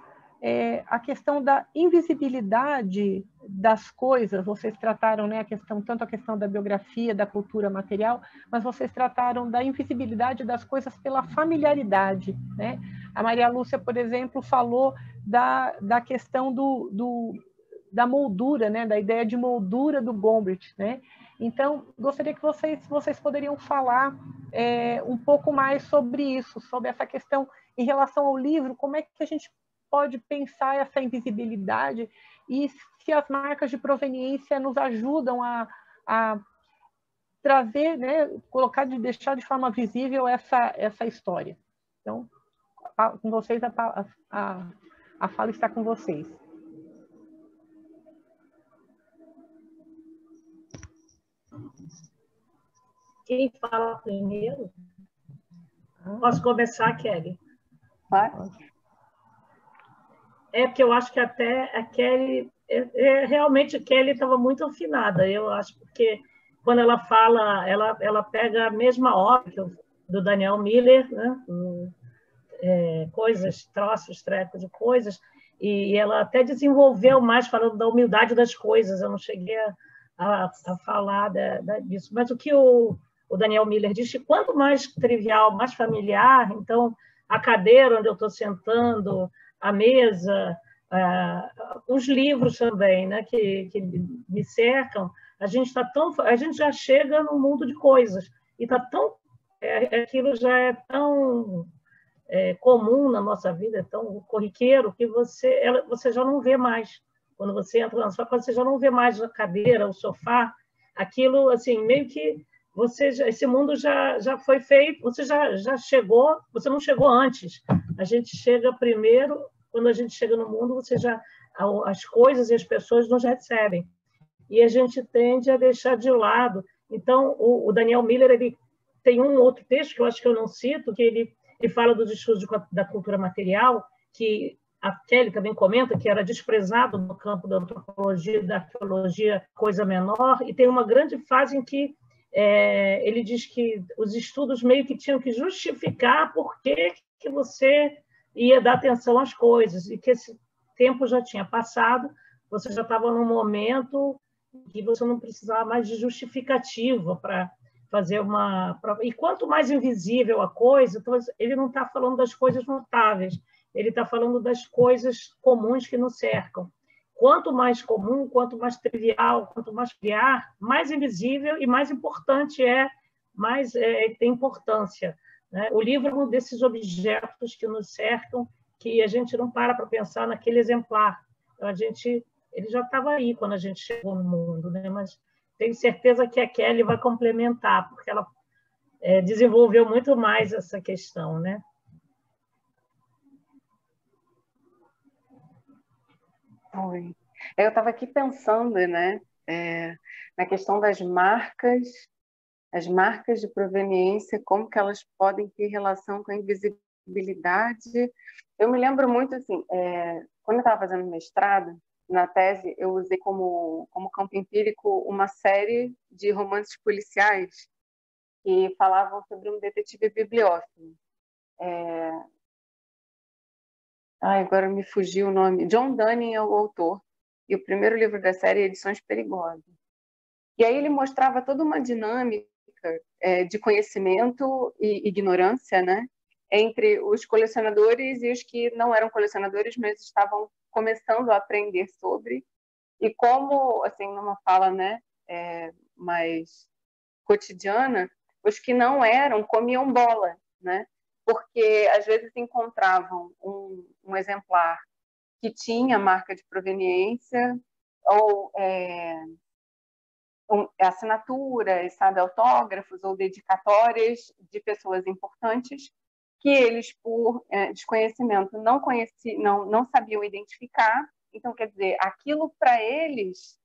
a questão da invisibilidade das coisas. Vocês trataram, né, tanto a questão da biografia, da cultura material, mas vocês trataram da invisibilidade das coisas pela familiaridade, né? A Maria Lúcia, por exemplo, falou da questão da moldura, né, da ideia de moldura do Gombrich, né? Então, gostaria que vocês poderiam falar um pouco mais sobre isso, sobre essa questão em relação ao livro, como é que a gente pode pensar essa invisibilidade e se as marcas de proveniência nos ajudam a trazer, né, deixar de forma visível essa história. Então, com vocês, a fala está com vocês. Quem fala primeiro? Posso começar, Kelly? Claro. Porque eu acho que até a Kelly... realmente a Kelly estava muito afinada, eu acho, porque quando ela fala, ela pega a mesma obra do Daniel Miller, né? Coisas, troços, trecos de coisas, e ela até desenvolveu mais falando da humildade das coisas. Eu não cheguei a falar disso, mas o que o Daniel Miller diz que quanto mais trivial, mais familiar, então a cadeira onde eu estou sentando, a mesa, os livros também, né, que me cercam, a gente já chega num mundo de coisas e tá tão aquilo já é tão comum na nossa vida, é tão corriqueiro que você já não vê mais. Quando você entra na sua casa, você já não vê mais a cadeira, o sofá, aquilo assim meio que esse mundo já foi feito, você já chegou, você não chegou antes. A gente chega primeiro, quando a gente chega no mundo, as coisas e as pessoas nos recebem. E a gente tende a deixar de lado. Então, o Daniel Miller, ele tem um outro texto que eu acho que eu não cito, que ele fala dos estudos da cultura material, que a Kelly também comenta que era desprezado no campo da antropologia e da arqueologia, coisa menor, e tem uma grande fase em que ele diz que os estudos meio que tinham que justificar por que você ia dar atenção às coisas, e que esse tempo já tinha passado, você já estava num momento que você não precisava mais de justificativa para fazer uma prova. E quanto mais invisível a coisa, então ele não está falando das coisas notáveis, ele está falando das coisas comuns que nos cercam. Quanto mais comum, quanto mais trivial, quanto mais familiar, mais invisível e mais importante mais tem importância, né? O livro é um desses objetos que nos cercam, que a gente não para pensar naquele exemplar. Então, ele já estava aí quando a gente chegou no mundo, né? Mas tenho certeza que a Kelly vai complementar, porque ela desenvolveu muito mais essa questão, né? Oi. Eu estava aqui pensando, né, na questão das marcas, as marcas de proveniência, como que elas podem ter relação com a invisibilidade. Eu me lembro muito, assim, quando eu estava fazendo mestrado, na tese, eu usei como campo empírico uma série de romances policiais que falavam sobre um detetive bibliófilo. Agora me fugiu o nome. John Dunning é o autor. E o primeiro livro da série é Edições Perigosas. E aí ele mostrava toda uma dinâmica de conhecimento e ignorância, né, entre os colecionadores e os que não eram colecionadores, mas estavam começando a aprender sobre. E como, assim, numa fala, né, mais cotidiana, os que não eram comiam bola, né? Porque às vezes encontravam um exemplar que tinha marca de proveniência ou assinaturas, sabe, autógrafos ou dedicatórias de pessoas importantes que eles, por desconhecimento, não sabiam identificar. Então, quer dizer, aquilo para eles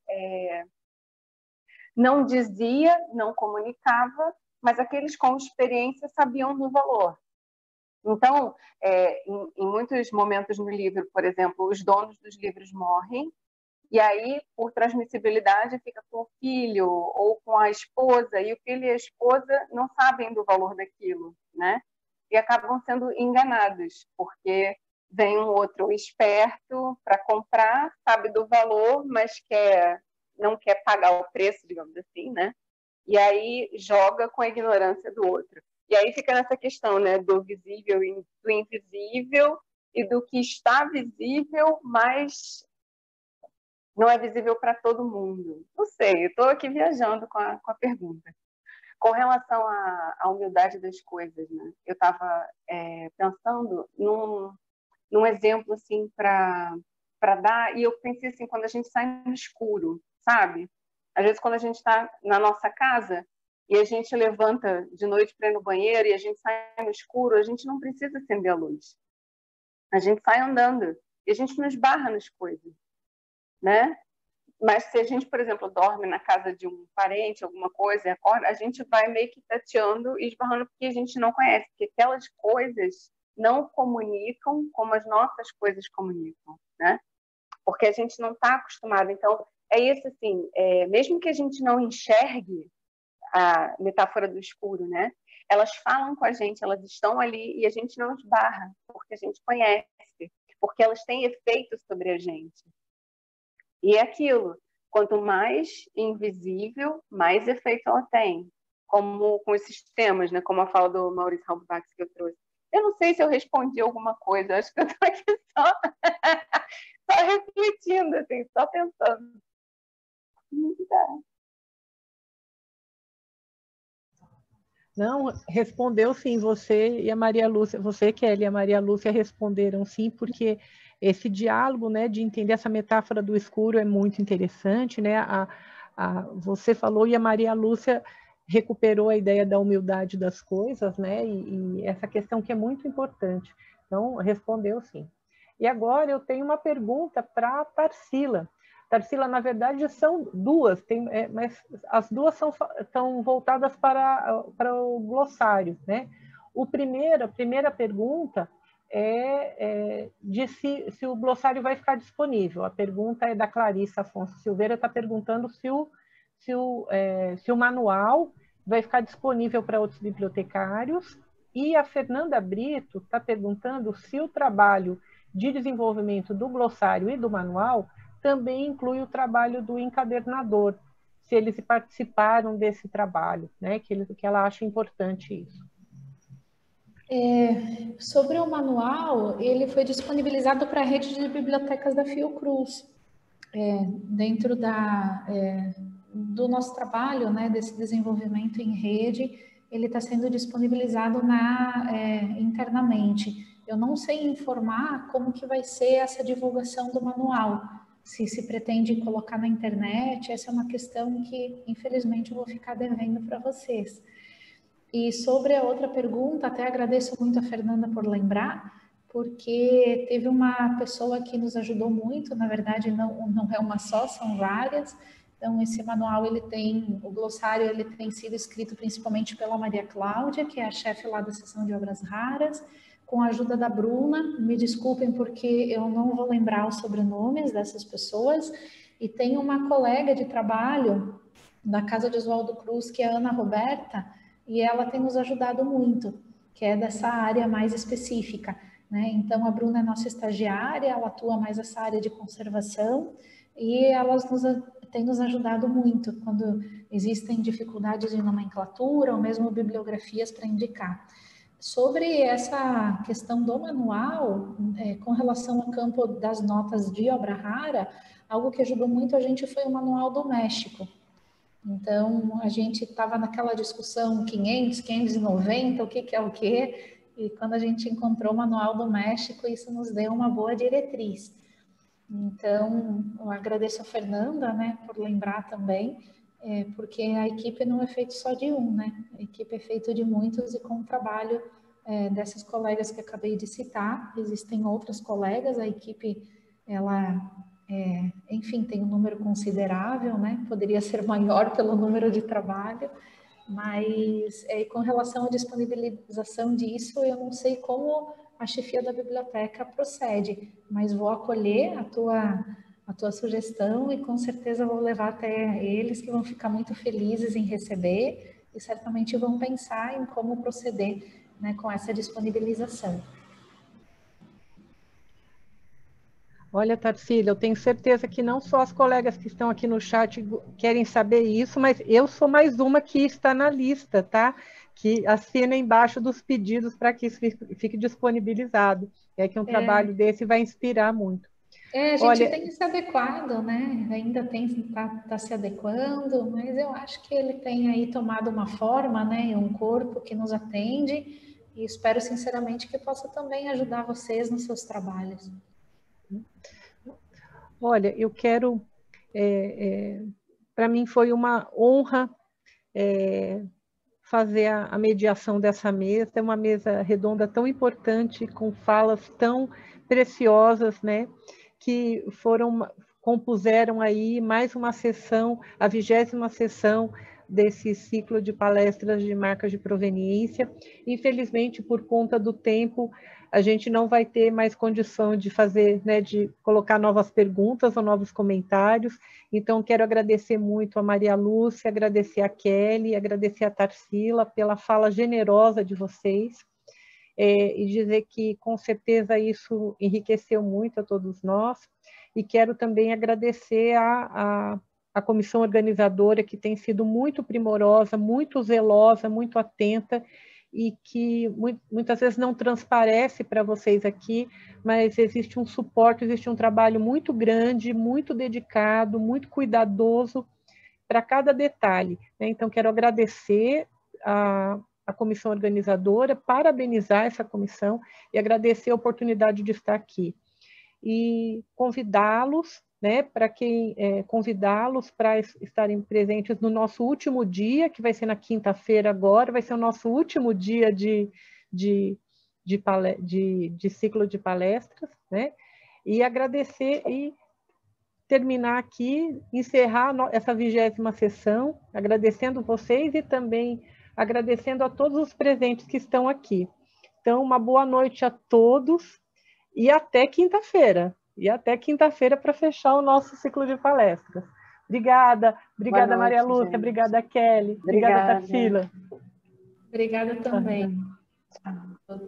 não dizia, não comunicava, mas aqueles com experiência sabiam do valor. Então, em muitos momentos no livro, por exemplo, os donos dos livros morrem, e aí, por transmissibilidade, fica com o filho ou com a esposa, e o filho e a esposa não sabem do valor daquilo, né? E acabam sendo enganados, porque vem um outro esperto para comprar, sabe do valor, mas não quer pagar o preço, digamos assim, né? E aí joga com a ignorância do outro. E aí fica nessa questão, né, do visível e do invisível, e do que está visível, mas não é visível para todo mundo. Não sei, eu estou aqui viajando com a pergunta. Com relação à humildade das coisas, né? Eu estava pensando num exemplo assim para dar, e eu pensei assim, quando a gente sai no escuro, sabe? Às vezes quando a gente está na nossa casa e a gente levanta de noite para ir no banheiro e a gente sai no escuro, a gente não precisa acender a luz. A gente sai andando e a gente não esbarra nas coisas, né? Mas se a gente, por exemplo, dorme na casa de um parente, alguma coisa, e acorda, a gente vai meio que tateando e esbarrando porque a gente não conhece, porque aquelas coisas não comunicam como as nossas coisas comunicam, né? Porque a gente não está acostumado. Então, é isso assim, mesmo que a gente não enxergue, a metáfora do escuro, né? Elas falam com a gente, elas estão ali e a gente não esbarra, porque a gente conhece, porque elas têm efeitos sobre a gente. E é aquilo, quanto mais invisível, mais efeito ela tem. Como com esses temas, né? Como a fala do Maurice Halbach que eu trouxe. Eu não sei se eu respondi alguma coisa, acho que eu estou aqui só refletindo, assim, só pensando. Não, respondeu sim, você e a Maria Lúcia, você, Kelly, e a Maria Lúcia responderam sim, porque esse diálogo, né, de entender essa metáfora do escuro é muito interessante, né? Você falou e a Maria Lúcia recuperou a ideia da humildade das coisas, né? E essa questão que é muito importante. Então, respondeu sim. E agora eu tenho uma pergunta para a Tarsila. Tarsila, na verdade, são duas, mas as duas são voltadas para o glossário, né? A primeira pergunta é de se o glossário vai ficar disponível. A pergunta é da Clarissa Afonso Silveira, está perguntando se o manual vai ficar disponível para outros bibliotecários, e a Fernanda Brito está perguntando se o trabalho de desenvolvimento do glossário e do manual também inclui o trabalho do encadernador, se eles participaram desse trabalho, né? Que ela acha importante isso. Sobre o manual, ele foi disponibilizado para a rede de bibliotecas da Fiocruz. Dentro do nosso trabalho, né, desse desenvolvimento em rede, ele está sendo disponibilizado internamente. Eu não sei informar como que vai ser essa divulgação do manual, se pretende colocar na internet, essa é uma questão que, infelizmente, eu vou ficar devendo para vocês. E sobre a outra pergunta, até agradeço muito a Fernanda por lembrar, porque teve uma pessoa que nos ajudou muito, na verdade não é uma só, são várias. Então esse manual, o glossário, ele tem sido escrito principalmente pela Maria Cláudia, que é a chefe lá da seção de obras raras, com a ajuda da Bruna. Me desculpem porque eu não vou lembrar os sobrenomes dessas pessoas. E tem uma colega de trabalho da Casa de Oswaldo Cruz, que é a Ana Roberta, e ela tem nos ajudado muito, que é dessa área mais específica, né? Então, a Bruna é nossa estagiária, ela atua mais nessa área de conservação, e elas têm nos ajudado muito quando existem dificuldades de nomenclatura, ou mesmo bibliografias para indicar. Sobre essa questão do manual, com relação ao campo das notas de obra rara, algo que ajudou muito a gente foi o Manual do México. Então, a gente estava naquela discussão 500, 590, o que é o quê? E quando a gente encontrou o Manual do México, isso nos deu uma boa diretriz. Então, eu agradeço a Fernanda, né, por lembrar também, porque a equipe não é feita só de um, né? A equipe é feita de muitos e com o trabalho dessas colegas que acabei de citar. Existem outras colegas, a equipe, ela... enfim, tem um número considerável, né? Poderia ser maior pelo número de trabalho, mas com relação à disponibilização disso, eu não sei como a chefia da biblioteca procede, mas vou acolher a tua sugestão e com certeza vou levar até eles, que vão ficar muito felizes em receber e certamente vão pensar em como proceder, né, com essa disponibilização. Olha, Tarsila, eu tenho certeza que não só as colegas que estão aqui no chat querem saber isso, mas eu sou mais uma que está na lista, tá? Que assina embaixo dos pedidos para que isso fique disponibilizado. É que um trabalho desse vai inspirar muito. A gente tem se adequado, né? Ainda tá se adequando, mas eu acho que ele tem aí tomado uma forma, né? Um corpo que nos atende e espero sinceramente que possa também ajudar vocês nos seus trabalhos. Olha, eu quero... para mim foi uma honra fazer a mediação dessa mesa. É uma mesa redonda tão importante, com falas tão preciosas, né? Que compuseram aí mais uma sessão, a 20ª sessão desse ciclo de palestras de marcas de proveniência. Infelizmente, por conta do tempo, a gente não vai ter mais condição de fazer, né, de colocar novas perguntas ou novos comentários. Então, quero agradecer muito a Maria Lúcia, agradecer a Kelly, agradecer a Tarsila pela fala generosa de vocês, e dizer que, com certeza, isso enriqueceu muito a todos nós. E quero também agradecer a comissão organizadora, que tem sido muito primorosa, muito zelosa, muito atenta, e que muitas vezes não transparece para vocês aqui, mas existe um suporte, existe um trabalho muito grande, muito dedicado, muito cuidadoso para cada detalhe, né? Então, quero agradecer a comissão organizadora, parabenizar essa comissão e agradecer a oportunidade de estar aqui. E convidá-los, né, convidá-los para estarem presentes no nosso último dia, que vai ser na quinta-feira agora, vai ser o nosso último dia de ciclo de palestras, né? E agradecer e terminar aqui, encerrar essa 20ª sessão, agradecendo vocês e também agradecendo a todos os presentes que estão aqui. Então, uma boa noite a todos e até quinta-feira. Para fechar o nosso ciclo de palestras. Obrigada Maria Lúcia, gente. Obrigada, Kelly, obrigada, Tarsila. Obrigada também. Tchau.